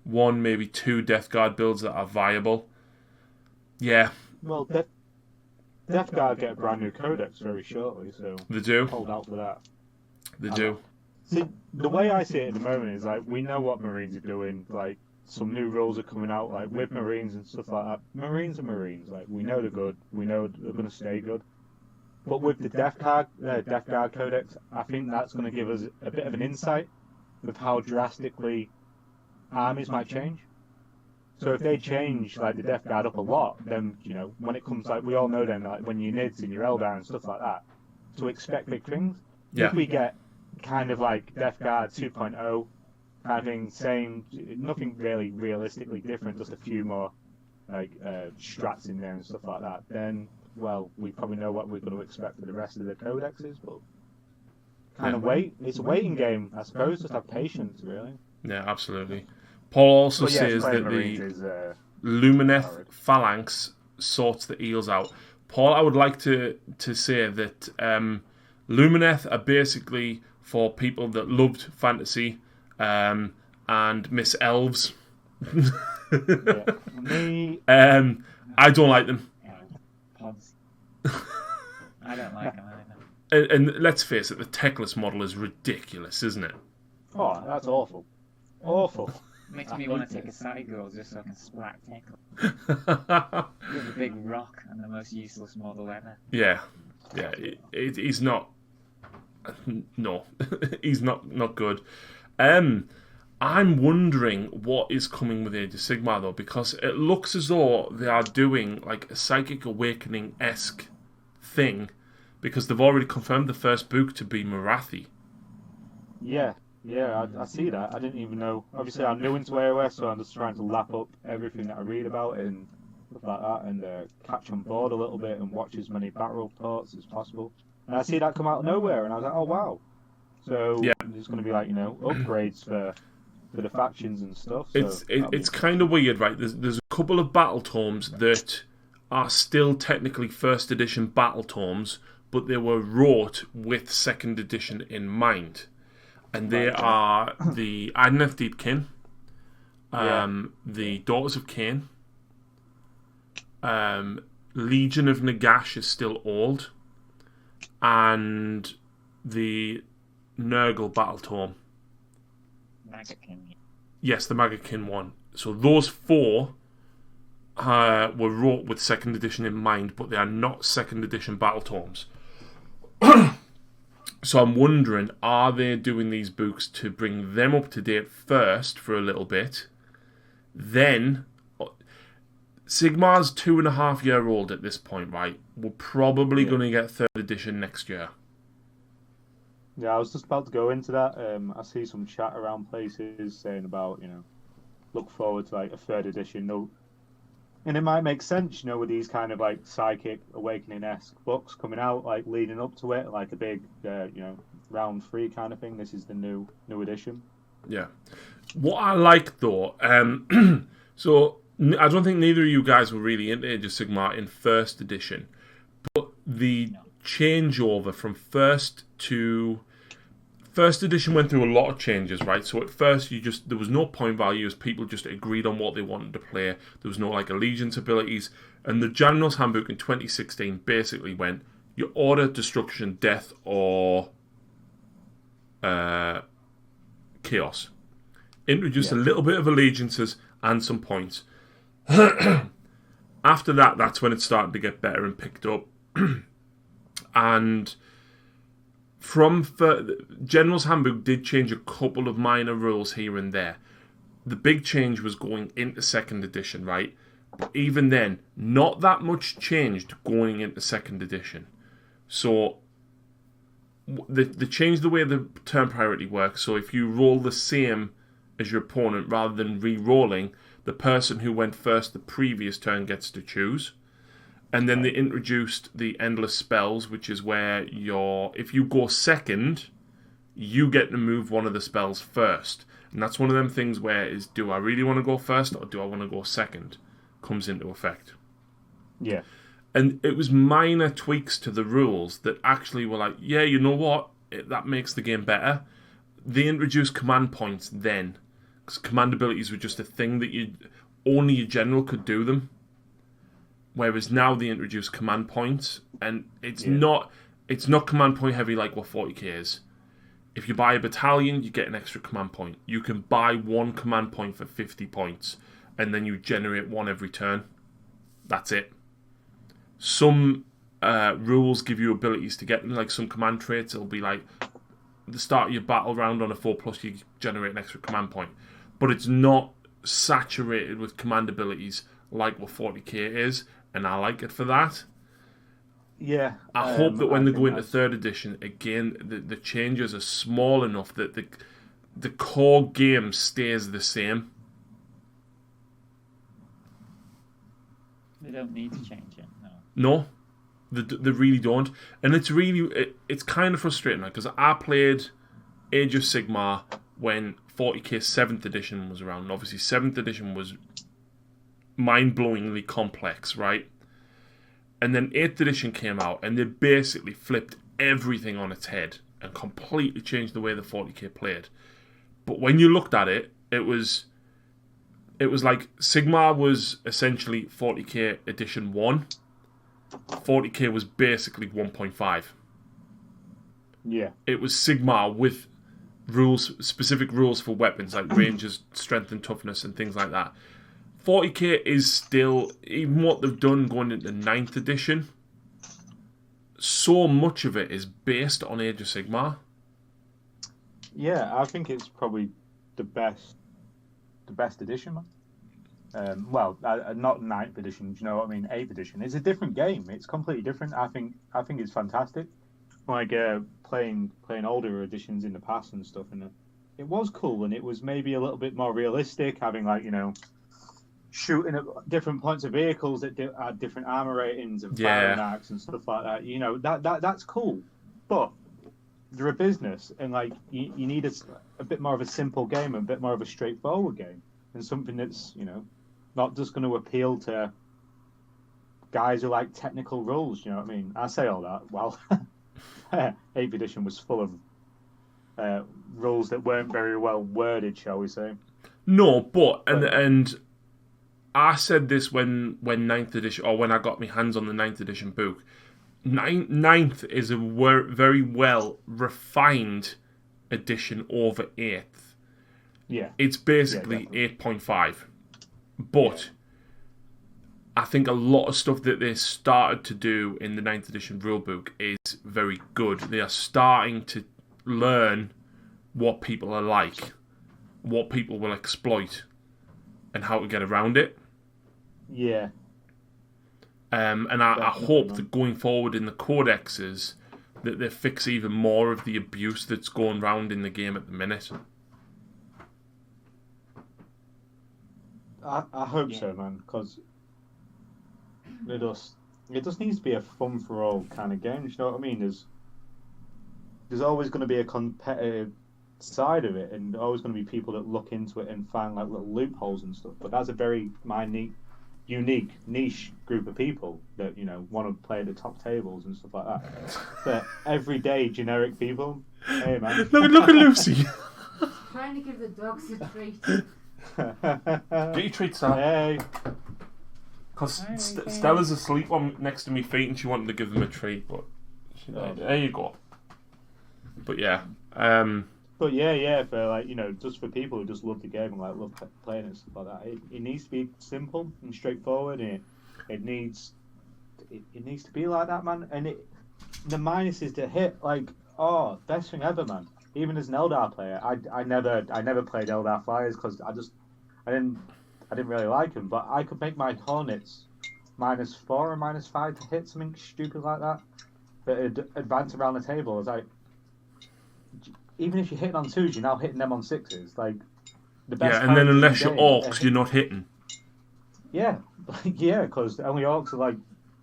1, maybe 2 Death Guard builds that are viable. Yeah. Well, Death Guard get a brand new codex very shortly, so They do. hold out for that. They do. See, the way I see it at the moment is like we know what Marines are doing. Like some new rules are coming out, like with Marines and stuff like that. Marines are Marines. Like we know they're good. We know they're going to stay good. But with the Death Guard Codex, I think that's going to give us a bit of an insight of how drastically armies might change. So if they change like the Death Guard up a lot, then when it comes like we all know then like when you NIDS and your Eldar and stuff like that, to expect big things. Yeah. If we get kind of like Death Guard 2.0, having same, nothing really realistically different, just a few more like strats in there and stuff like that, then well, we probably know what we're going to expect for the rest of the codexes, but kind of wait. It's a waiting game, I suppose. Just have patience, really. Yeah, absolutely. Paul also But yeah, says that Marines the is, Lumineth Phalanx sorts the eels out. Paul, I would like to say that Lumineth are basically for people that loved fantasy and miss elves. yeah. Me, I don't like them. Pods. I don't like them either. And let's face it, the techless model is ridiculous, isn't it? oh, that's awful. Awful. Makes me want to take a side goal just so I can splat tackle. With a big rock and the most useless model ever. Yeah. He's not. No, he's not good. I'm wondering what is coming with Age of Sigmar though, because it looks as though they are doing like a Psychic Awakening-esque thing, because they've already confirmed the first book to be Marathi. Yeah, I see that. I didn't even know. Obviously, I'm new into AOS, so I'm just trying to lap up everything that I read about it and stuff like that, and catch on board a little bit and watch as many battle reports as possible. And I see that come out of nowhere, and I was like, oh wow. So yeah. There's going to be like upgrades for the factions and stuff. So it's kind of weird, right? There's a couple of battle tomes that are still technically first edition battle tomes, but they were wrote with second edition in mind. And they are the Adneth Deepkin, the Daughters of Cain, Legion of Nagash is still old, and the Nurgle Battle Tome. Magakin. Yes, the Magakin one. So those 4 were wrote with second edition in mind, but they are not second edition battle tomes. So I'm wondering, are they doing these books to bring them up to date first for a little bit? Then, Sigmar's 2.5 year old at this point, right? We're probably going to get 3rd edition next year. Yeah, I was just about to go into that. I see some chat around places saying about, look forward to like a 3rd edition. And it might make sense, with these kind of like Psychic Awakening-esque books coming out, like leading up to it, like a big, round 3 kind of thing. This is the new edition. Yeah. What I like though, so I don't think neither of you guys were really into Age of Sigmar in first edition, but the changeover from first edition went through a lot of changes, right? So at first there was no point values, people just agreed on what they wanted to play. There was no like allegiance abilities, and the General's Handbook in 2016 basically went, you order destruction, death, or chaos. Introduced a little bit of allegiances and some points. After that, that's when it started to get better and picked up. And from General's Handbook did change a couple of minor rules here and there. The big change was going into second edition, right? But even then, not that much changed going into second edition. So they changed the way the turn priority works. So if you roll the same as your opponent rather than re-rolling, the person who went first the previous turn gets to choose. And then they introduced the endless spells, which is where if you go second, you get to move one of the spells first. And that's one of them things where do I really want to go first or do I want to go second? Comes into effect. Yeah. And it was minor tweaks to the rules that actually were like, yeah, you know what? That makes the game better. They introduced command points then. Because command abilities were just a thing that only your general could do them. Whereas now they introduce command points, and it's not command point heavy like what 40k is. If you buy a battalion, you get an extra command point. You can buy one command point for 50 points, and then you generate one every turn. That's it. Some rules give you abilities to get them, like some command traits. It'll be like at the start of your battle round on a 4+, you generate an extra command point. But it's not saturated with command abilities like what 40k is. And I like it for that. Yeah. I hope that when they go into third edition, again, the changes are small enough that the core game stays the same. They don't need to change it, no. No, they really don't. And it's kind of frustrating because I played Age of Sigmar when 40k 7th edition was around. And obviously, 7th edition was mind-blowingly complex, right? And then 8th edition came out and they basically flipped everything on its head and completely changed the way the 40k played. But when you looked at it, it was like Sigmar was essentially 40k edition 1. 40k was basically 1.5. Yeah. It was Sigmar with specific rules for weapons like ranges, strength and toughness and things like that. 40k is still, even what they've done going into 9th edition, so much of it is based on Age of Sigmar. Yeah, I think it's probably the best edition. Well, not 9th edition, do you know what I mean? 8th edition. It's a different game. It's completely different. I think it's fantastic. Like playing older editions in the past and stuff, and it was cool, and it was maybe a little bit more realistic, having like shooting at different points of vehicles that had different armor ratings and firing arcs and stuff like that. That's cool, but they're a business, and like you need a bit more of a simple game, a bit more of a straightforward game, and something that's not just going to appeal to guys who like technical rules. You know what I mean? I say all that. Well, 8th edition was full of rules that weren't very well worded, shall we say? No, but and I said this when 9th edition, or when I got my hands on the 9th edition book. 9th is a very well refined edition over 8th. Yeah. It's basically 8.5. But I think a lot of stuff that they started to do in the 9th edition rulebook is very good. They are starting to learn what people are like, what people will exploit, and how to get around it. Yeah. And I hope that going forward in the codexes that they fix even more of the abuse that's going around in the game at the minute. I hope so, man, because it just needs to be a fun for all kind of game. You know what I mean? There's always going to be a competitive side of it, and always going to be people that look into it and find like little loopholes and stuff. But that's a very unique niche group of people that want to play at the top tables and stuff like that. But everyday generic people, hey man, look at Lucy. Trying to give the dogs a treat. Get your treats, Stella. Hey. Because Stella's asleep next to me feet, and she wanted to give them a treat, but there you go. But yeah. But yeah, for like just for people who just love the game and like love playing and stuff like that, it needs to be simple and straightforward. And it needs to be like that, man. And the minus is to hit like best thing ever, man. Even as an Eldar player, I never played Eldar Flyers because I didn't really like them. But I could make my Hornets -4 or -5 to hit something stupid like that. That advance around the table. I was like, even if you're hitting on 2s, you're now hitting them on 6s. Like the best. Yeah, and then unless you're orcs, you're not hitting. Yeah, because only orcs are like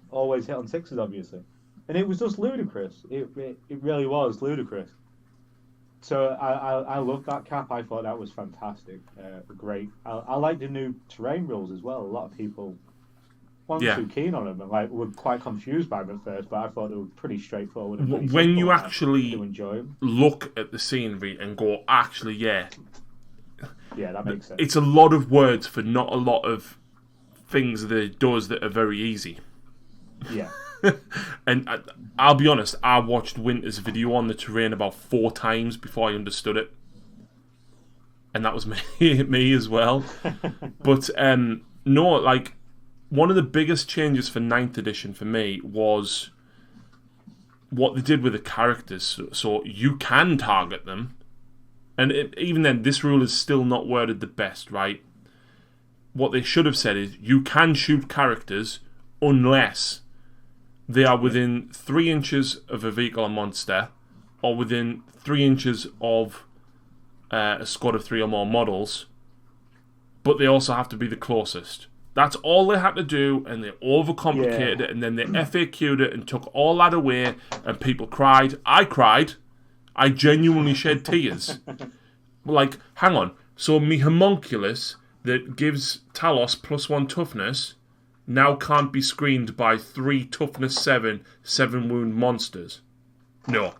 always hit on 6s, obviously. And it was just ludicrous. It really was ludicrous. So I loved that cap. I thought that was fantastic. Great. I like the new terrain rules as well. A lot of people weren't too keen on them and like were quite confused by them at first, but I thought they were pretty straightforward. And when you actually enjoy them. Look at the scenery and go, actually, yeah, that makes sense. It's a lot of words for not a lot of things that it does that are very easy. Yeah. And I'll be honest, I watched Winter's video on the terrain about 4 times before I understood it. And that was me as well. But no, like, one of the biggest changes for 9th edition for me was what they did with the characters. So you can target them. And even then, this rule is still not worded the best, right? What they should have said is you can shoot characters unless they are within 3 inches of a vehicle or monster, or within 3 inches of a squad of 3 or more models, but they also have to be the closest. That's all they had to do, and they overcomplicated it, and then they FAQ'd it and took all that away, and people cried. I cried. I genuinely shed tears. Like, hang on. So me homunculus that gives Talos +1 toughness now can't be screened by 3 toughness 7 wound monsters. No.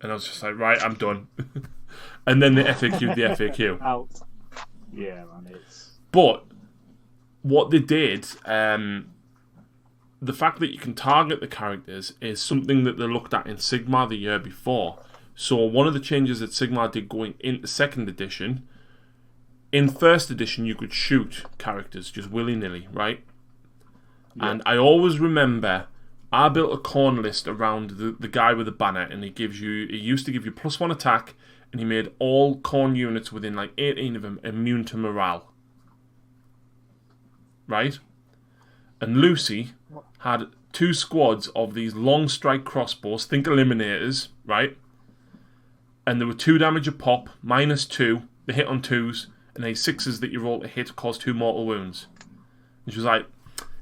And I was just like, right, I'm done. And then they FAQ'd the FAQ. Out. Yeah, man, it's... But what they did, the fact that you can target the characters is something that they looked at in Sigmar the year before. So one of the changes that Sigmar did going into 2nd edition, in 1st edition you could shoot characters just willy-nilly, right? Yeah. And I always remember I built a corn list around the guy with the banner, and he used to give you +1 attack, and he made all corn units within like 18 of them immune to morale. Right? And Lucy had 2 squads of these long strike crossbows, think eliminators, right? And there were 2 damage a pop, -2, they hit on 2s, and they 6s that you roll to hit cause 2 mortal wounds. And she was like,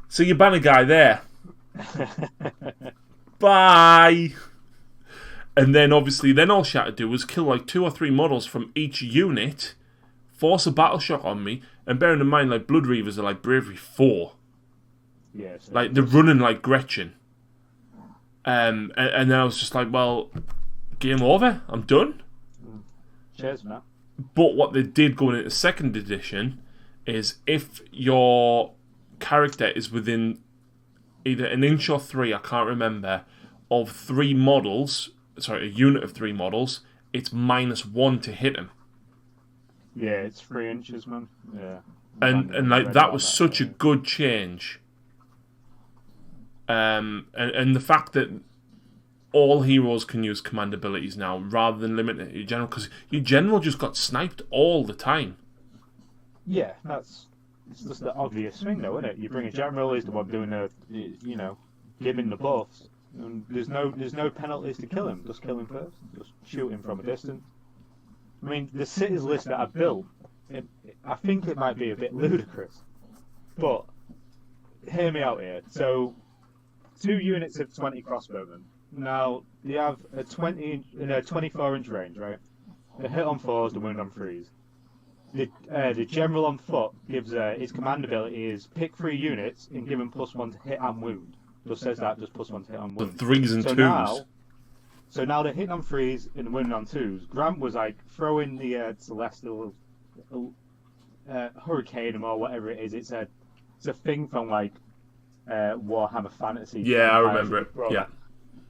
see your banner guy there. Bye. And then obviously, all she had to do was kill like 2 or 3 models from each unit, force a battle shock on me, and bearing in mind, like, Blood Reavers are like Bravery 4. Yes. Like, they're running like Gretchen. And then I was just like, well, game over. I'm done. Cheers, man. But what they did going into 2nd edition is if your character is within either an inch or 3, I can't remember, of 3 models, a unit of 3 models, it's -1 to hit him. Yeah, it's 3 inches, man. Yeah. And like that was such a good change. And the fact that all heroes can use command abilities now rather than limiting it to your general, because your general just got sniped all the time. Yeah, it's just the obvious thing, though, isn't it? You bring a general, is the one doing giving the buffs. And there's no penalties to kill him. Just kill him first. Just shoot him from a distance. I mean, the cities list that I built, I think it might be a bit ludicrous, but hear me out here. So, 2 units of 20 crossbowmen. Now, you have a 24-inch range, right? the hit on 4s, the wound on 3s. The general on foot gives his command ability is pick 3 units and give him +1 to hit and wound. Just says that, just +1 to hit and The wound. 3s and 2s. So now the hitting on 3s and the wounding on 2s. Grant was like throwing the celestial hurricane or whatever it is. It's a thing from like Warhammer Fantasy. Yeah, I remember it. Yeah.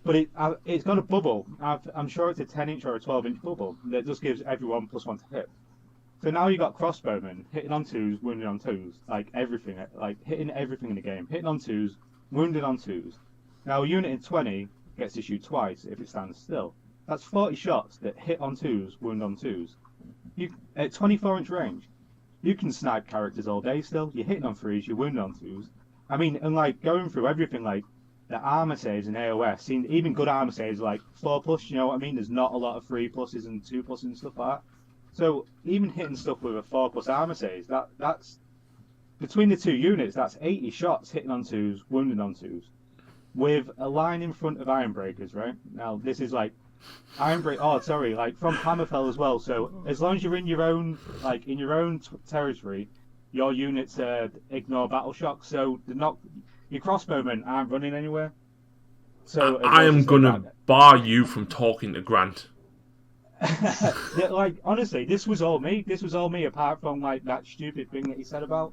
But it's got a bubble. I'm sure it's a 10-inch or a 12-inch bubble that just gives everyone +1 to hit. So now you got crossbowmen hitting on 2s, wounding on 2s, like everything, like hitting everything in the game. Hitting on 2s, wounding on 2s. Now a unit in 20 gets to shoot twice if it stands still. That's 40 shots that hit on 2s, wound on 2s. At 24-inch range, you can snipe characters all day still. You're hitting on 3s, you're wounding on 2s. I mean, and like going through everything, like the armor saves in AOS, even good armor saves like 4+, you know what I mean? There's not a lot of 3+s and 2+s and stuff like that. So even hitting stuff with a 4+ armor saves, that's between the 2 units, that's 80 shots hitting on 2s, wounding on 2s, with a line in front of Ironbreakers, right? Now this is like like from Hammerfell as well. So as long as you're in your own territory, your units ignore battle shock. So your crossbowmen aren't running anywhere. So I am gonna bar you from talking to Grant. Yeah, like honestly, this was all me. Apart from like that stupid thing that he said about.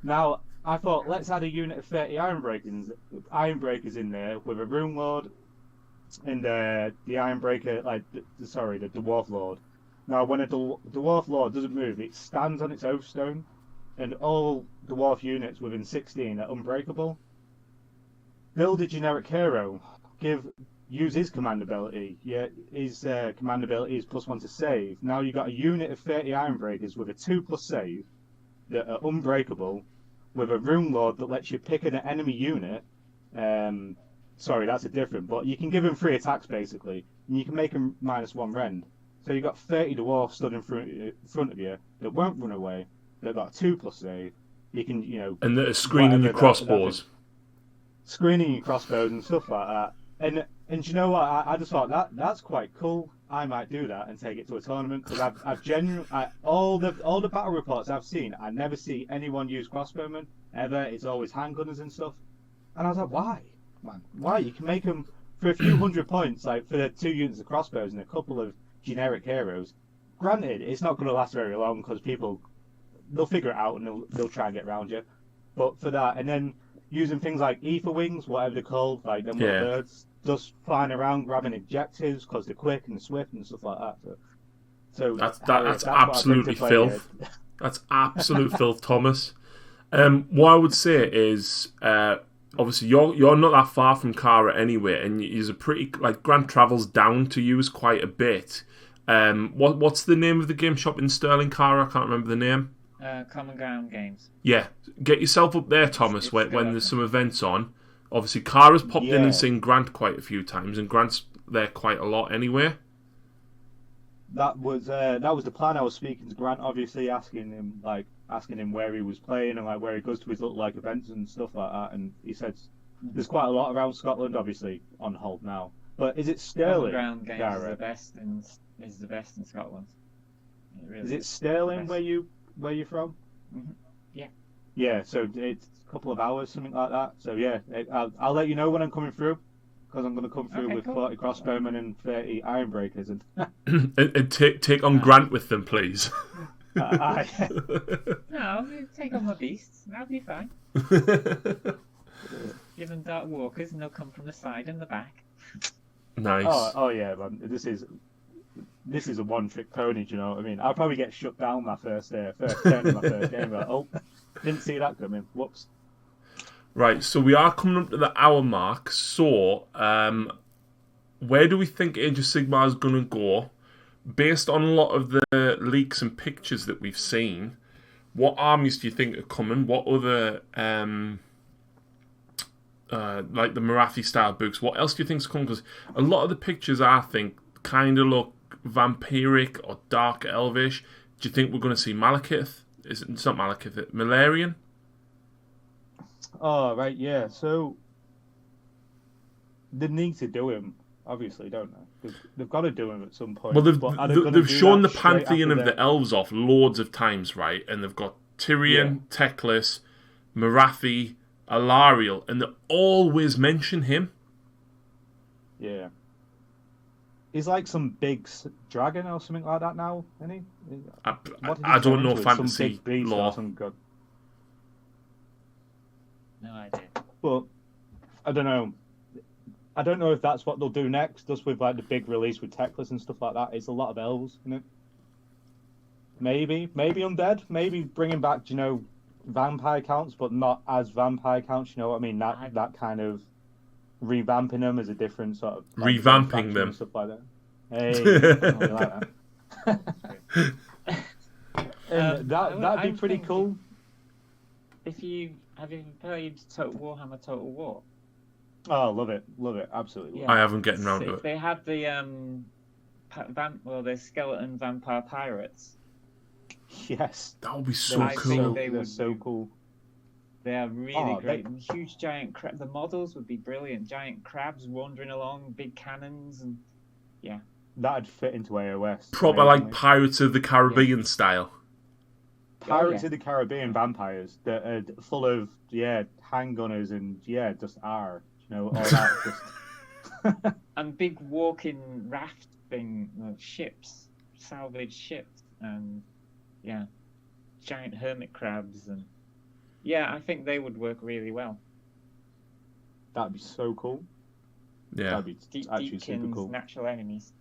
Now I thought let's add a unit of 30 Ironbreakers in there with a Rune Lord and the Ironbreaker, the Dwarf Lord. Now when a Dwarf Lord doesn't move, it stands on its oath stone, and all Dwarf units within 16 are unbreakable. Build a generic hero. Use his command ability. Yeah, his command ability is +1 to save. Now you've got a unit of 30 Ironbreakers with a 2+ save that are unbreakable, with a Rune Lord that lets you pick an enemy unit. Sorry, that's a different, but you can give him 3 attacks basically, and you can make him -1 rend. So you've got 30 dwarves stood in front of you that won't run away, that got a 2+ save. You can, and that are screening your crossbows. Screening your crossbows and stuff like that. And you know what? I just thought that's quite cool. I might do that and take it to a tournament, because I've genuinely all the battle reports I've seen, I never see anyone use crossbowmen ever. It's always handgunners and stuff. And I was like, why, man? Why? You can make them for a few hundred points, like for the 2 units of crossbows and a couple of generic heroes. Granted, it's not going to last very long because they'll figure it out and they'll try and get around you. But for that, and then using things like ether wings, whatever they're called, like them little birds, just flying around grabbing objectives because they're quick and swift and stuff like that. So that's absolutely filth. That's absolute filth, Thomas. What I would say is, obviously you're not that far from Cara anyway, and you're pretty Grant travels down to you quite a bit. What's the name of the game shop in Stirling, Cara? I can't remember the name. Common Ground Games. Yeah, get yourself up there, Thomas, when there's some events on. Obviously, Cara's popped in and seen Grant quite a few times, and Grant's there quite a lot anyway. That was the plan. I was speaking to Grant, obviously asking him where he was playing and where he goes to his little events and stuff like that. And he said there's quite a lot around Scotland, obviously on hold now. But is it Stirling? Common Ground Games is the best in Scotland. Is it Stirling where you're from? Mm-hmm. Yeah. Yeah, so it's a couple of hours, something like that. So yeah, I'll let you know when I'm coming through, because I'm going to come through with 40 crossbowmen and 30 Ironbreakers and take on Grant with them, please. No, take on my beasts. That'll be fine. Give them Dark Walkers, and they'll come from the side and the back. Nice. Oh yeah, man. This is a one-trick pony. Do you know what I mean? I'll probably get shut down my first turn of my first game. Like, oh, didn't see that coming. Whoops. Right, so we are coming up to the hour mark. So, where do we think Age of Sigmar is going to go? Based on a lot of the leaks and pictures that we've seen, what armies do you think are coming? What other, like the Marathi style books, what else do you think is coming? Because a lot of the pictures, I think, kind of look vampiric or dark elvish. Do you think we're going to see Malekith? It's not Malekith, Malarian? Oh, right, yeah. So they need to do him. obviously, don't they? They've got to do them at some point. Well, But are they gonna they've do shown the that straight Pantheon after of the elves off loads of times, right? And they've got Tyrion, Teclis, Marathi, Alariel, and they always mention him. Yeah. He's like some big dragon or something like that now, isn't he? I don't know Some fantasy big beast lore. or some god. No idea. But I don't know. I don't know if that's what they'll do next, just with like the big release with Teclis and stuff like that. It's a lot of elves, isn't it? Maybe undead. Maybe bringing back, vampire counts, but not as vampire counts. You know what I mean? That kind of revamping them as a different sort of Revamping them and stuff like that. Hey, I like that. That'd be pretty cool. Have you played Warhammer Total War? Oh, love it, absolutely. Yeah. I haven't gotten around to it. They had the the skeleton vampire pirates. Yes, That would be so I cool. think they're so cool. They are really great. Huge giant crab. The models would be brilliant. Giant crabs wandering along, big cannons, and That'd fit into AOS. Proper like Pirates of the Caribbean style. Pirates of the Caribbean vampires that are full of handgunners and just all that just. and big walking raft thing, ships, salvage ships, and giant hermit crabs, and I think they would work really well. That'd be so cool. Yeah. That'd be actually super cool. Natural enemies.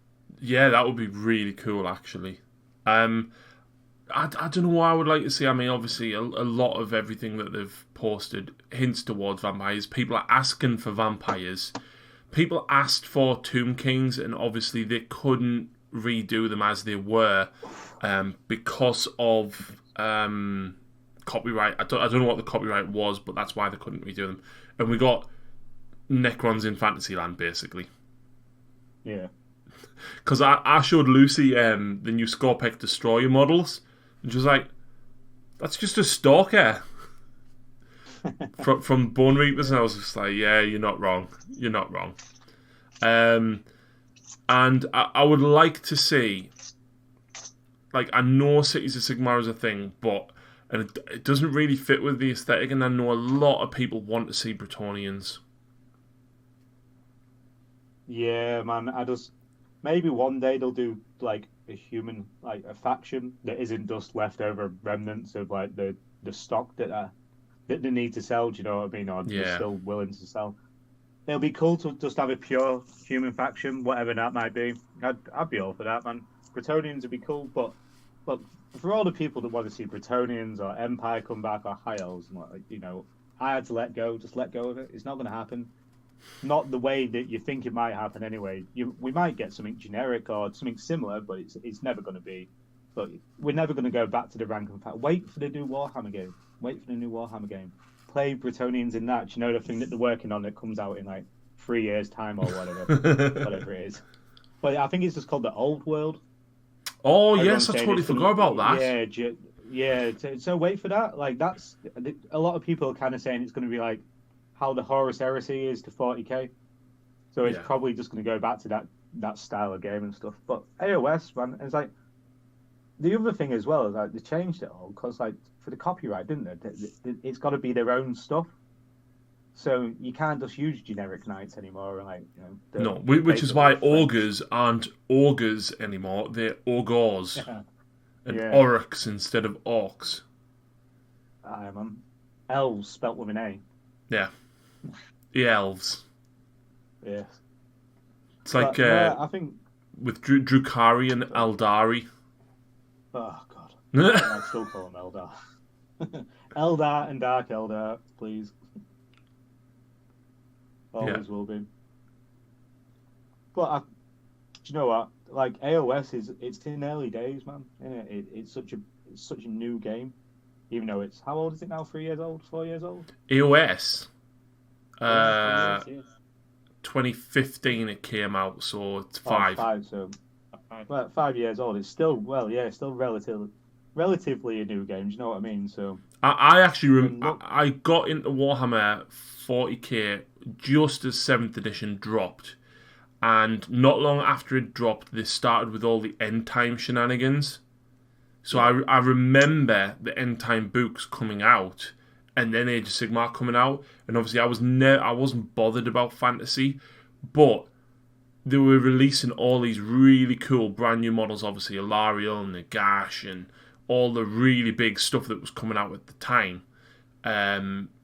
Yeah, that would be really cool, actually. I don't know what I would like to see. I mean, obviously, a lot of everything that they've posted hints towards vampires. People are asking for vampires. People asked for Tomb Kings, and obviously they couldn't redo them as they were because of copyright. I don't know what the copyright was, but that's why they couldn't redo them. And we got Necrons in Fantasyland, basically. Yeah. Because I showed Lucy the new Scorpec Destroyer models, and she was like, "That's just a stalker from Bone Reapers," and I was just like, "Yeah, you're not wrong. You're not wrong." And I would like to see, like, I know Cities of Sigmar is a thing, but it doesn't really fit with the aesthetic, and I know a lot of people want to see Bretonnians. Yeah, man. Maybe one day they'll do like a human, like a faction that isn't just leftover remnants of like the stock that they need to sell. Do you know what I mean? Or they're still willing to sell. It'll be cool to just have a pure human faction, whatever that might be. I'd be all for that, man. Bretonnians would be cool, but for all the people that want to see Bretonnians or Empire come back or High Elves, I had to let go. Just let go of it. It's not going to happen. Not the way that you think it might happen anyway. We might get something generic or something similar, but it's never going to be. But we're never going to go back to the rank and file. Wait for the new Warhammer game. Play Bretonnians in that. Do you know the thing that they're working on that comes out in like 3 years' time or whatever it is. But I think it's just called the Old World. Oh yes, I totally forgot about that. Yeah. So wait for that. Like that's a lot of people are kind of saying it's going to be like how the Horus Heresy is to 40k. So it's probably just going to go back to that style of game and stuff. But AOS, man, it's like the other thing as well is like they changed it all because like for the copyright, didn't they? It's got to be their own stuff. So you can't just use generic knights anymore, and like no, which is why augurs aren't augurs anymore; they're augurs and orcs instead of orcs. Man. Elves spelt with an A. Yeah, the elves. Yeah, it's like I think with Drukari and Eldari. Oh God, I still call them Eldar. Eldar and Dark Eldar, please. Always will be. But do you know what? Like AOS it's in early days, man. It's such a new game. Even though it's how old is it now? 3 years old? 4 years old? AOS. 2015 it came out, so it's 5. 5, so 5 years old. It's still relatively a new game. Do you know what I mean? So I actually I got into Warhammer 40k just as 7th edition dropped, And not long after it dropped, they started with all the end time shenanigans. So I remember the end time books coming out, and then Age of Sigmar coming out, and obviously I wasn't bothered about fantasy, but they were releasing all these really cool brand new models, obviously Alariel and Nagash and all the really big stuff that was coming out at the time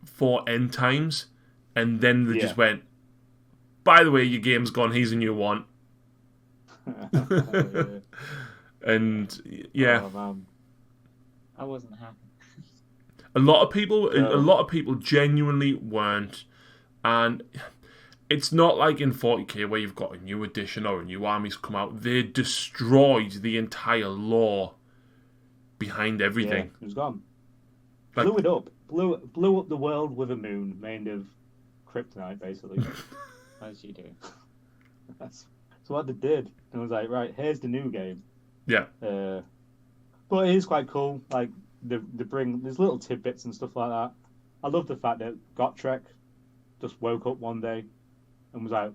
for end times, and then they just went, by the way, your game's gone, here's a new one. And yeah, I wasn't happy. a lot of people genuinely weren't, and it's not like in 40k where you've got a new edition or a new army's come out. They destroyed the entire lore behind everything. Yeah, it was gone. Like, Blew it up. Blew up the world with a moon made of kryptonite, basically. As you do. That's what they did. And I was like, right, here's the new game. Yeah. But it is quite cool. Like, there's little tidbits and stuff like that. I love the fact that Gotrek just woke up one day and was like,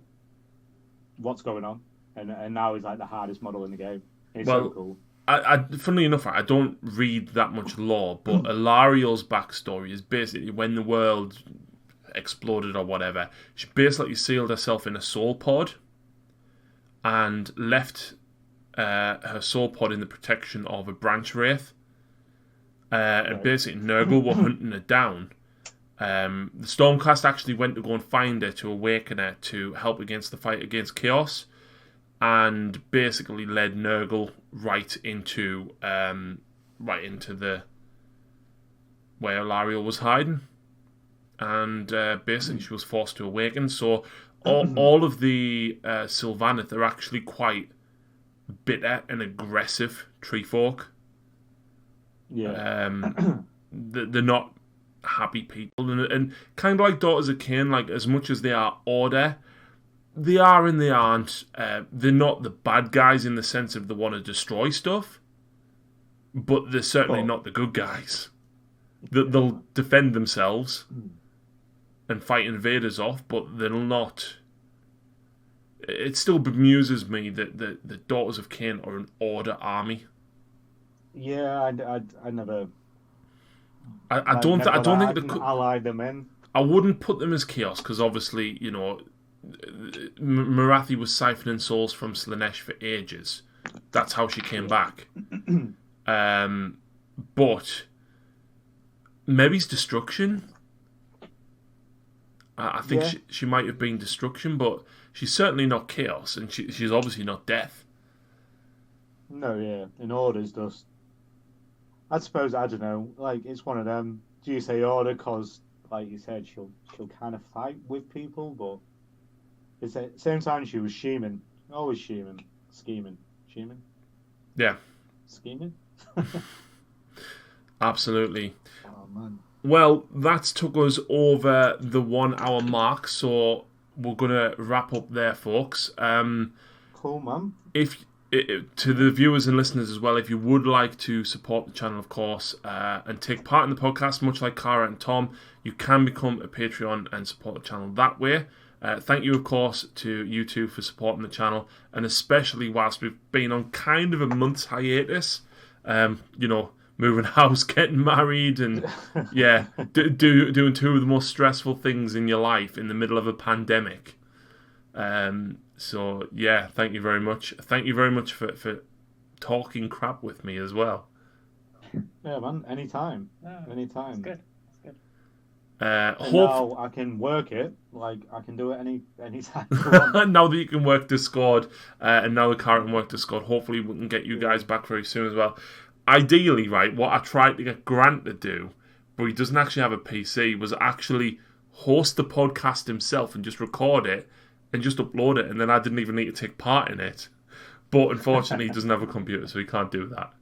what's going on? And now he's like the hardest model in the game. It's so cool. Funnily enough, I don't read that much lore, but Alariel's backstory is basically when the world exploded or whatever, she basically sealed herself in a soul pod and left her soul pod in the protection of a branch wraith. And basically Nurgle were hunting her down. The Stormcast actually went to go and find her to awaken her to help against the fight against Chaos, and basically led Nurgle right into the where Alariel was hiding, and basically she was forced to awaken. So all of the Sylvaneth are actually quite bitter and aggressive treefolk. Yeah. They're not happy people, and kind of like Daughters of Cain, like as much as they are order, they are and they aren't. They're not the bad guys in the sense of they want to destroy stuff, but they're certainly not the good guys. They'll defend themselves and fight invaders off, but they'll not. It still bemuses me that the Daughters of Cain are an order army. Yeah, I never. I don't think they could ally them in. I wouldn't put them as Chaos because obviously, you know, Marathi was siphoning souls from Slaanesh for ages. That's how she came back. But maybe it's Destruction. I think she might have been Destruction, but she's certainly not Chaos, and she's obviously not Death. No, yeah, in Order's just. I suppose, I don't know, like, it's one of them. Do you say Order because, like you said, she'll kind of fight with people, but at the same time she was scheming. Always scheming. Scheming. Yeah. Scheming? Absolutely. Oh, man. Well, that's took us over the 1 hour mark, so we're going to wrap up there, folks. Cool, man. To the viewers and listeners as well, if you would like to support the channel, of course, and take part in the podcast, much like Cara and Tom, you can become a Patreon and support the channel that way. Thank you, of course, to you two for supporting the channel, and especially whilst we've been on kind of a month's hiatus, moving house, getting married, and doing two of the most stressful things in your life in the middle of a pandemic. So yeah, thank you very much. Thank you very much for talking crap with me as well. Yeah, man. Anytime. Anytime. It's good. Now I can work it. Like I can do it anytime. Now that you can work Discord, and now the Cara can work Discord, hopefully we can get you guys back very soon as well. Ideally, right, what I tried to get Grant to do, but he doesn't actually have a PC, was actually host the podcast himself and just record it and just upload it, and then I didn't even need to take part in it. But unfortunately, he doesn't have a computer, so he can't do that.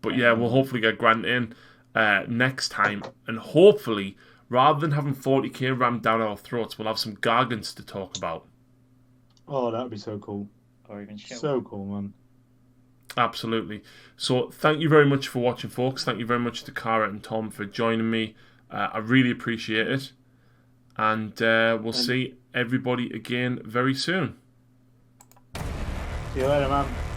But yeah, we'll hopefully get Grant in next time, and hopefully, rather than having 40k rammed down our throats, we'll have some Gargants to talk about. Oh, that would be so cool. Or even Shield. So cool, man. Absolutely. So thank you very much for watching, folks. Thank you very much to Cara and Tom for joining me. I really appreciate it. And we'll see everybody again very soon. See you later, man.